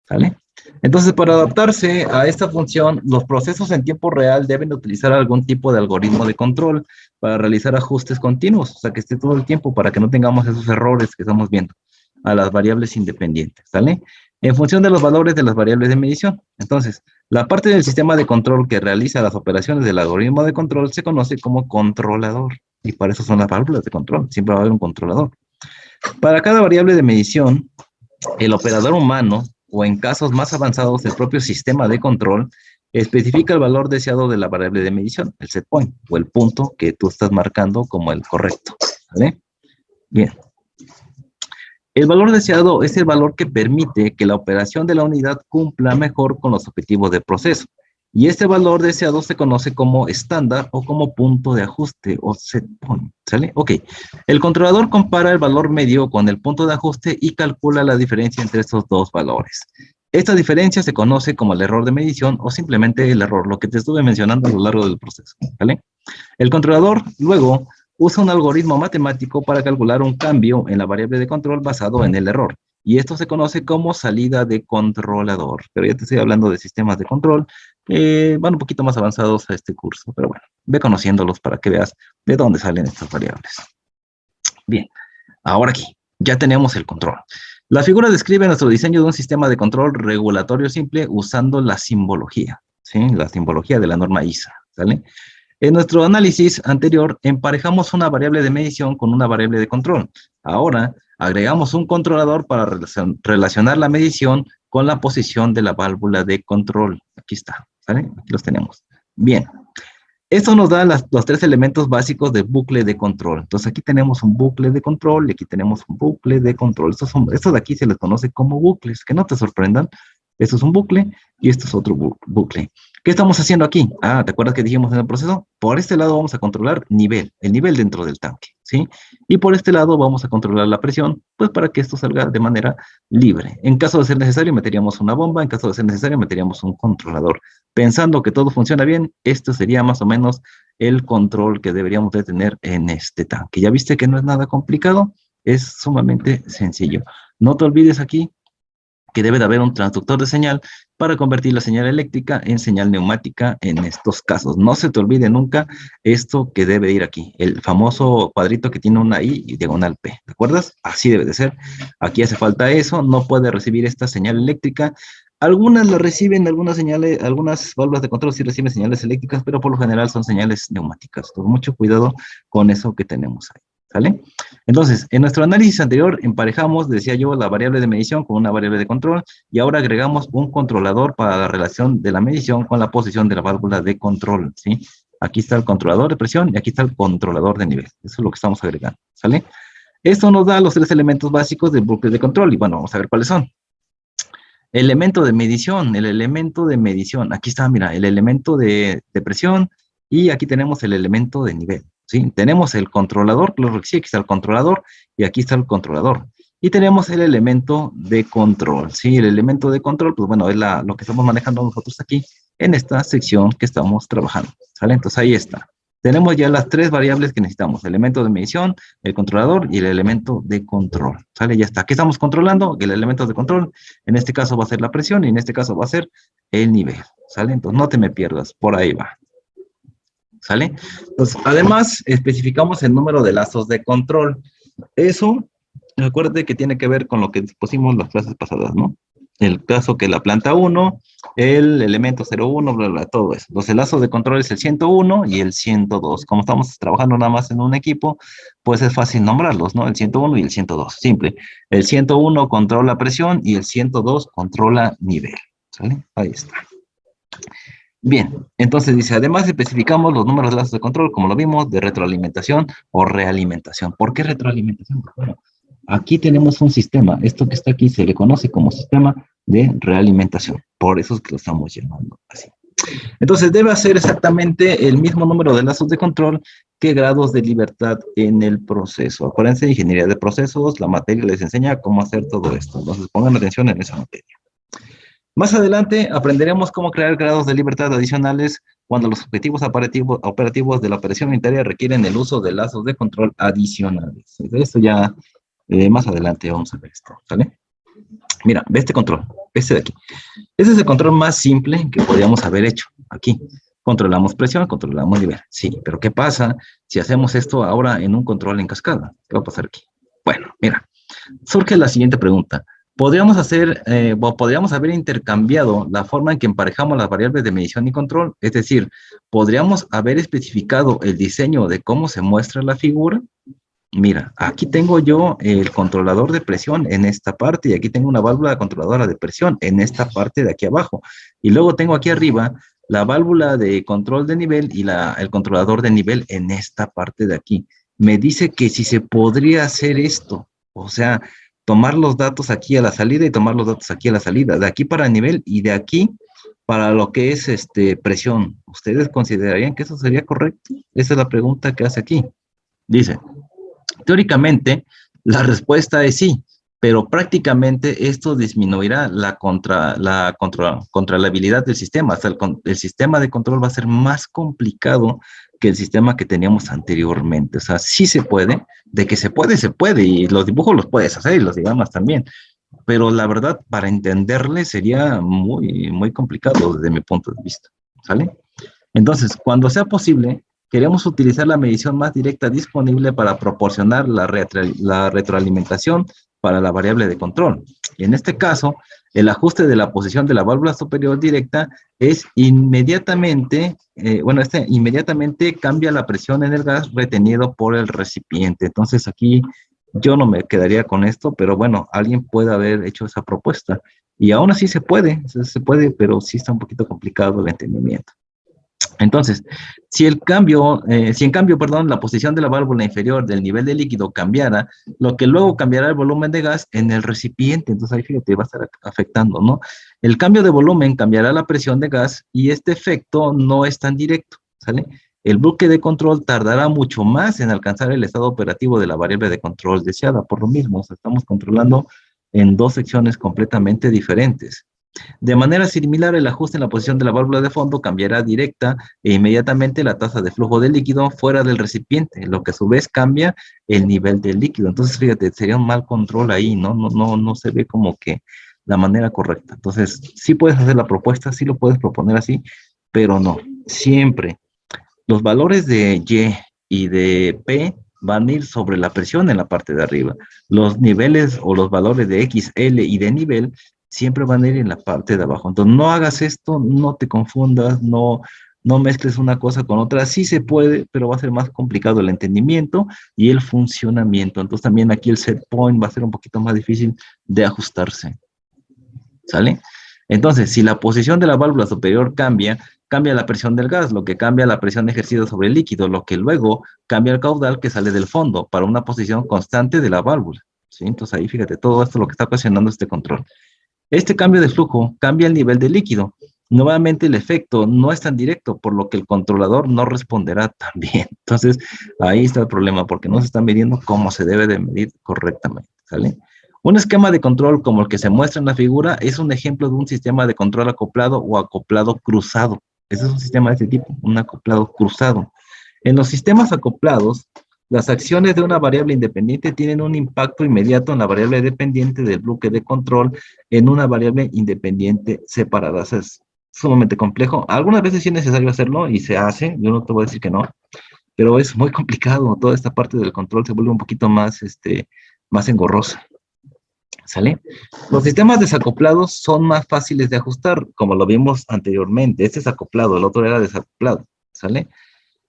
¿Sale? Entonces, para adaptarse a esta función, los procesos en tiempo real deben utilizar algún tipo de algoritmo de control para realizar ajustes continuos, o sea, que esté todo el tiempo para que no tengamos esos errores que estamos viendo a las variables independientes, ¿sale? En función de los valores de las variables de medición. Entonces, la parte del sistema de control que realiza las operaciones del algoritmo de control se conoce como controlador, y para eso son las válvulas de control, siempre va a haber un controlador. Para cada variable de medición, el operador humano, o en casos más avanzados, el propio sistema de control, especifica el valor deseado de la variable de medición, el set point, o el punto que tú estás marcando como el correcto, ¿vale? Bien. El valor deseado es el valor que permite que la operación de la unidad cumpla mejor con los objetivos del proceso. Y este valor deseado se conoce como estándar o como punto de ajuste o set point, ¿sale? Ok, el controlador compara el valor medio con el punto de ajuste y calcula la diferencia entre estos dos valores. Esta diferencia se conoce como el error de medición o simplemente el error, lo que te estuve mencionando a lo largo del proceso, ¿vale? El controlador luego usa un algoritmo matemático para calcular un cambio en la variable de control basado en el error. Y esto se conoce como salida de controlador. Pero ya te estoy hablando de sistemas de control van un poquito más avanzados a este curso. Pero bueno, ve conociéndolos para que veas de dónde salen estas variables. Bien, ahora aquí, ya tenemos el control. La figura describe nuestro diseño de un sistema de control regulatorio simple usando la simbología, ¿sí? La simbología de la norma ISA, ¿sale? En nuestro análisis anterior, emparejamos una variable de medición con una variable de control. Ahora, agregamos un controlador para relacionar la medición con la posición de la válvula de control. Aquí está, ¿sale? Aquí los tenemos. Bien. Esto nos da los tres elementos básicos del bucle de control. Entonces aquí tenemos un bucle de control y aquí tenemos un bucle de control. Estos de aquí se les conoce como bucles, que no te sorprendan. Esto es un bucle y esto es otro bucle. ¿Qué estamos haciendo aquí? Ah, ¿te acuerdas que dijimos en el proceso? Por este lado vamos a controlar nivel, el nivel dentro del tanque, ¿sí? Y por este lado vamos a controlar la presión, pues para que esto salga de manera libre. En caso de ser necesario, meteríamos una bomba. En caso de ser necesario, meteríamos un controlador. Pensando que todo funciona bien, esto sería más o menos el control que deberíamos de tener en este tanque. Ya viste que no es nada complicado, es sumamente sencillo. No te olvides aquí que debe de haber un transductor de señal para convertir la señal eléctrica en señal neumática en estos casos. No se te olvide nunca esto que debe ir aquí, el famoso cuadrito que tiene una I y diagonal P, ¿te acuerdas? Así debe de ser. Aquí hace falta eso, no puede recibir esta señal eléctrica. Algunas la reciben, algunas señales, algunas válvulas de control sí reciben señales eléctricas, pero por lo general son señales neumáticas. Con mucho cuidado con eso que tenemos ahí, ¿sale? Entonces, en nuestro análisis anterior emparejamos, decía yo, la variable de medición con una variable de control y ahora agregamos un controlador para la relación de la medición con la posición de la válvula de control, ¿sí? Aquí está el controlador de presión y aquí está el controlador de nivel. Eso es lo que estamos agregando, ¿sale? Esto nos da los tres elementos básicos del bucle de control y bueno, vamos a ver cuáles son. Elemento de medición, el elemento de medición. Aquí está, mira, el elemento de presión y aquí tenemos el elemento de nivel. ¿Sí? Tenemos el controlador, claro que sí, aquí está el controlador y aquí está el controlador. Y tenemos el elemento de control, ¿sí? El elemento de control, pues bueno, es lo que estamos manejando nosotros aquí en esta sección que estamos trabajando, ¿sale? Entonces ahí está. Tenemos ya las tres variables que necesitamos, el elemento de medición, el controlador y el elemento de control, ¿sale? Ya está. ¿Qué estamos controlando? El elemento de control, en este caso va a ser la presión y en este caso va a ser el nivel, ¿sale? Entonces no te me pierdas, por ahí va. ¿Sale? Entonces, además, especificamos el número de lazos de control. Eso, acuérdate que tiene que ver con lo que pusimos las clases pasadas, ¿no? El caso que la planta 1, el elemento 01, bla, bla, todo eso. Los lazos de control es el 101 y el 102. Como estamos trabajando nada más en un equipo, pues es fácil nombrarlos, ¿no? El 101 y el 102, simple. El 101 controla presión y el 102 controla nivel, ¿sale? Ahí está. Bien, entonces dice, además especificamos los números de lazos de control, como lo vimos, de retroalimentación o realimentación. ¿Por qué retroalimentación? Bueno, aquí tenemos un sistema, esto que está aquí se le conoce como sistema de realimentación, por eso es que lo estamos llamando así. Entonces debe hacer exactamente el mismo número de lazos de control que grados de libertad en el proceso. Acuérdense, ingeniería de procesos, la materia les enseña cómo hacer todo esto, entonces pongan atención en esa materia. Más adelante aprenderemos cómo crear grados de libertad adicionales cuando los objetivos operativos de la operación unitaria requieren el uso de lazos de control adicionales. De esto ya más adelante vamos a ver esto, ¿sale? Mira, ve este control, este de aquí. Ese es el control más simple que podríamos haber hecho aquí. Controlamos presión, controlamos nivel. Sí, pero ¿qué pasa si hacemos esto ahora en un control en cascada? ¿Qué va a pasar aquí? Bueno, mira, surge la siguiente pregunta. Podríamos haber intercambiado la forma en que emparejamos las variables de medición y control, es decir, podríamos haber especificado el diseño de cómo se muestra la figura. Mira, aquí tengo yo el controlador de presión en esta parte y aquí tengo una válvula controladora de presión en esta parte de aquí abajo. Y luego tengo aquí arriba la válvula de control de nivel y el controlador de nivel en esta parte de aquí. Me dice que si se podría hacer esto, o sea, tomar los datos aquí a la salida y tomar los datos aquí a la salida, de aquí para nivel y de aquí para lo que es presión. ¿Ustedes considerarían que eso sería correcto? Esa es la pregunta que hace aquí. Dice, teóricamente, la respuesta es sí, pero prácticamente esto disminuirá la controlabilidad del sistema. Hasta el sistema de control va a ser más complicado que el sistema que teníamos anteriormente. O sea, sí se puede, de que se puede, y los dibujos los puedes hacer y los diagramas también, pero la verdad, para entenderle sería muy, muy complicado desde mi punto de vista, ¿sale? Entonces, cuando sea posible, queremos utilizar la medición más directa disponible para proporcionar la retroalimentación para la variable de control. Y en este caso, el ajuste de la posición de la válvula superior directa es inmediatamente, inmediatamente cambia la presión en el gas retenido por el recipiente. Entonces aquí yo no me quedaría con esto, pero bueno, alguien puede haber hecho esa propuesta. Y aún así se puede, pero sí está un poquito complicado el entendimiento. Entonces, si en cambio, perdón, la posición de la válvula inferior del nivel de líquido cambiara, lo que luego cambiará el volumen de gas en el recipiente. Entonces ahí fíjate, va a estar afectando, ¿no? El cambio de volumen cambiará la presión de gas y este efecto no es tan directo, ¿sale? El bloque de control tardará mucho más en alcanzar el estado operativo de la variable de control deseada. Por lo mismo, o sea, estamos controlando en dos secciones completamente diferentes. De manera similar, el ajuste en la posición de la válvula de fondo cambiará directa e inmediatamente la tasa de flujo de líquido fuera del recipiente, lo que a su vez cambia el nivel del líquido. Entonces, fíjate, sería un mal control ahí, ¿no? No se ve como que la manera correcta. Entonces, sí puedes hacer la propuesta, sí lo puedes proponer así, pero no. Siempre los valores de Y y de P van a ir sobre la presión en la parte de arriba. Los niveles o los valores de X, L y de nivel siempre van a ir en la parte de abajo. Entonces, no hagas esto, no te confundas, no mezcles una cosa con otra. Sí se puede, pero va a ser más complicado el entendimiento y el funcionamiento. Entonces, también aquí el set point va a ser un poquito más difícil de ajustarse. ¿Sale? Entonces, si la posición de la válvula superior cambia, cambia la presión del gas, lo que cambia la presión ejercida sobre el líquido, lo que luego cambia el caudal que sale del fondo para una posición constante de la válvula. ¿Sí? Entonces ahí fíjate, todo esto es lo que está ocasionando este control. Este cambio de flujo cambia el nivel de líquido. Nuevamente el efecto no es tan directo, por lo que el controlador no responderá tan bien. Entonces ahí está el problema, porque no se está midiendo como se debe de medir correctamente. ¿Sale? Un esquema de control como el que se muestra en la figura es un ejemplo de un sistema de control acoplado o acoplado cruzado. Ese es un sistema de este tipo, un acoplado cruzado. En los sistemas acoplados, las acciones de una variable independiente tienen un impacto inmediato en la variable dependiente del bloque de control en una variable independiente separada. Eso es sumamente complejo. Algunas veces sí es necesario hacerlo y se hace, yo no te voy a decir que no, pero es muy complicado. Toda esta parte del control se vuelve un poquito más, más engorrosa. ¿Sale? Los sistemas desacoplados son más fáciles de ajustar, como lo vimos anteriormente. Este es acoplado, el otro era desacoplado. ¿Sale?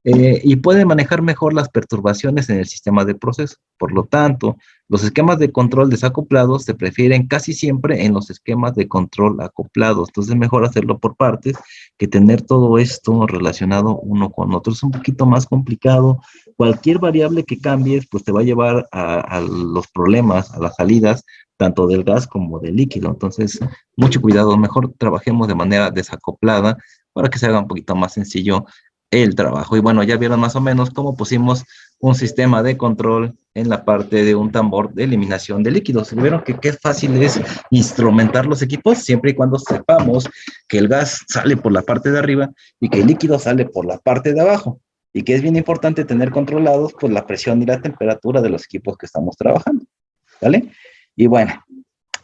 Y puede manejar mejor las perturbaciones en el sistema de proceso. Por lo tanto, los esquemas de control desacoplados se prefieren casi siempre en los esquemas de control acoplados. Entonces es mejor hacerlo por partes que tener todo esto relacionado uno con otro. Es un poquito más complicado. Cualquier variable que cambies, pues te va a llevar a los problemas, a las salidas, tanto del gas como del líquido. Entonces, mucho cuidado. Mejor trabajemos de manera desacoplada para que se haga un poquito más sencillo el trabajo. Y bueno, ya vieron más o menos cómo pusimos un sistema de control en la parte de un tambor de eliminación de líquidos. Vieron que qué fácil es instrumentar los equipos siempre y cuando sepamos que el gas sale por la parte de arriba y que el líquido sale por la parte de abajo. Y que es bien importante tener controlados pues la presión y la temperatura de los equipos que estamos trabajando. ¿Vale? Y bueno,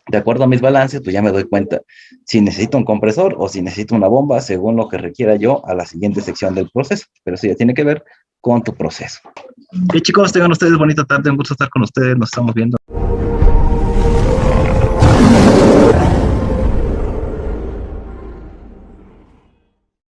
de acuerdo a mis balances, pues ya me doy cuenta si necesito un compresor o si necesito una bomba, según lo que requiera yo a la siguiente sección del proceso. Pero eso ya tiene que ver con tu proceso. Y chicos, tengan ustedes bonita tarde, un gusto estar con ustedes, nos estamos viendo.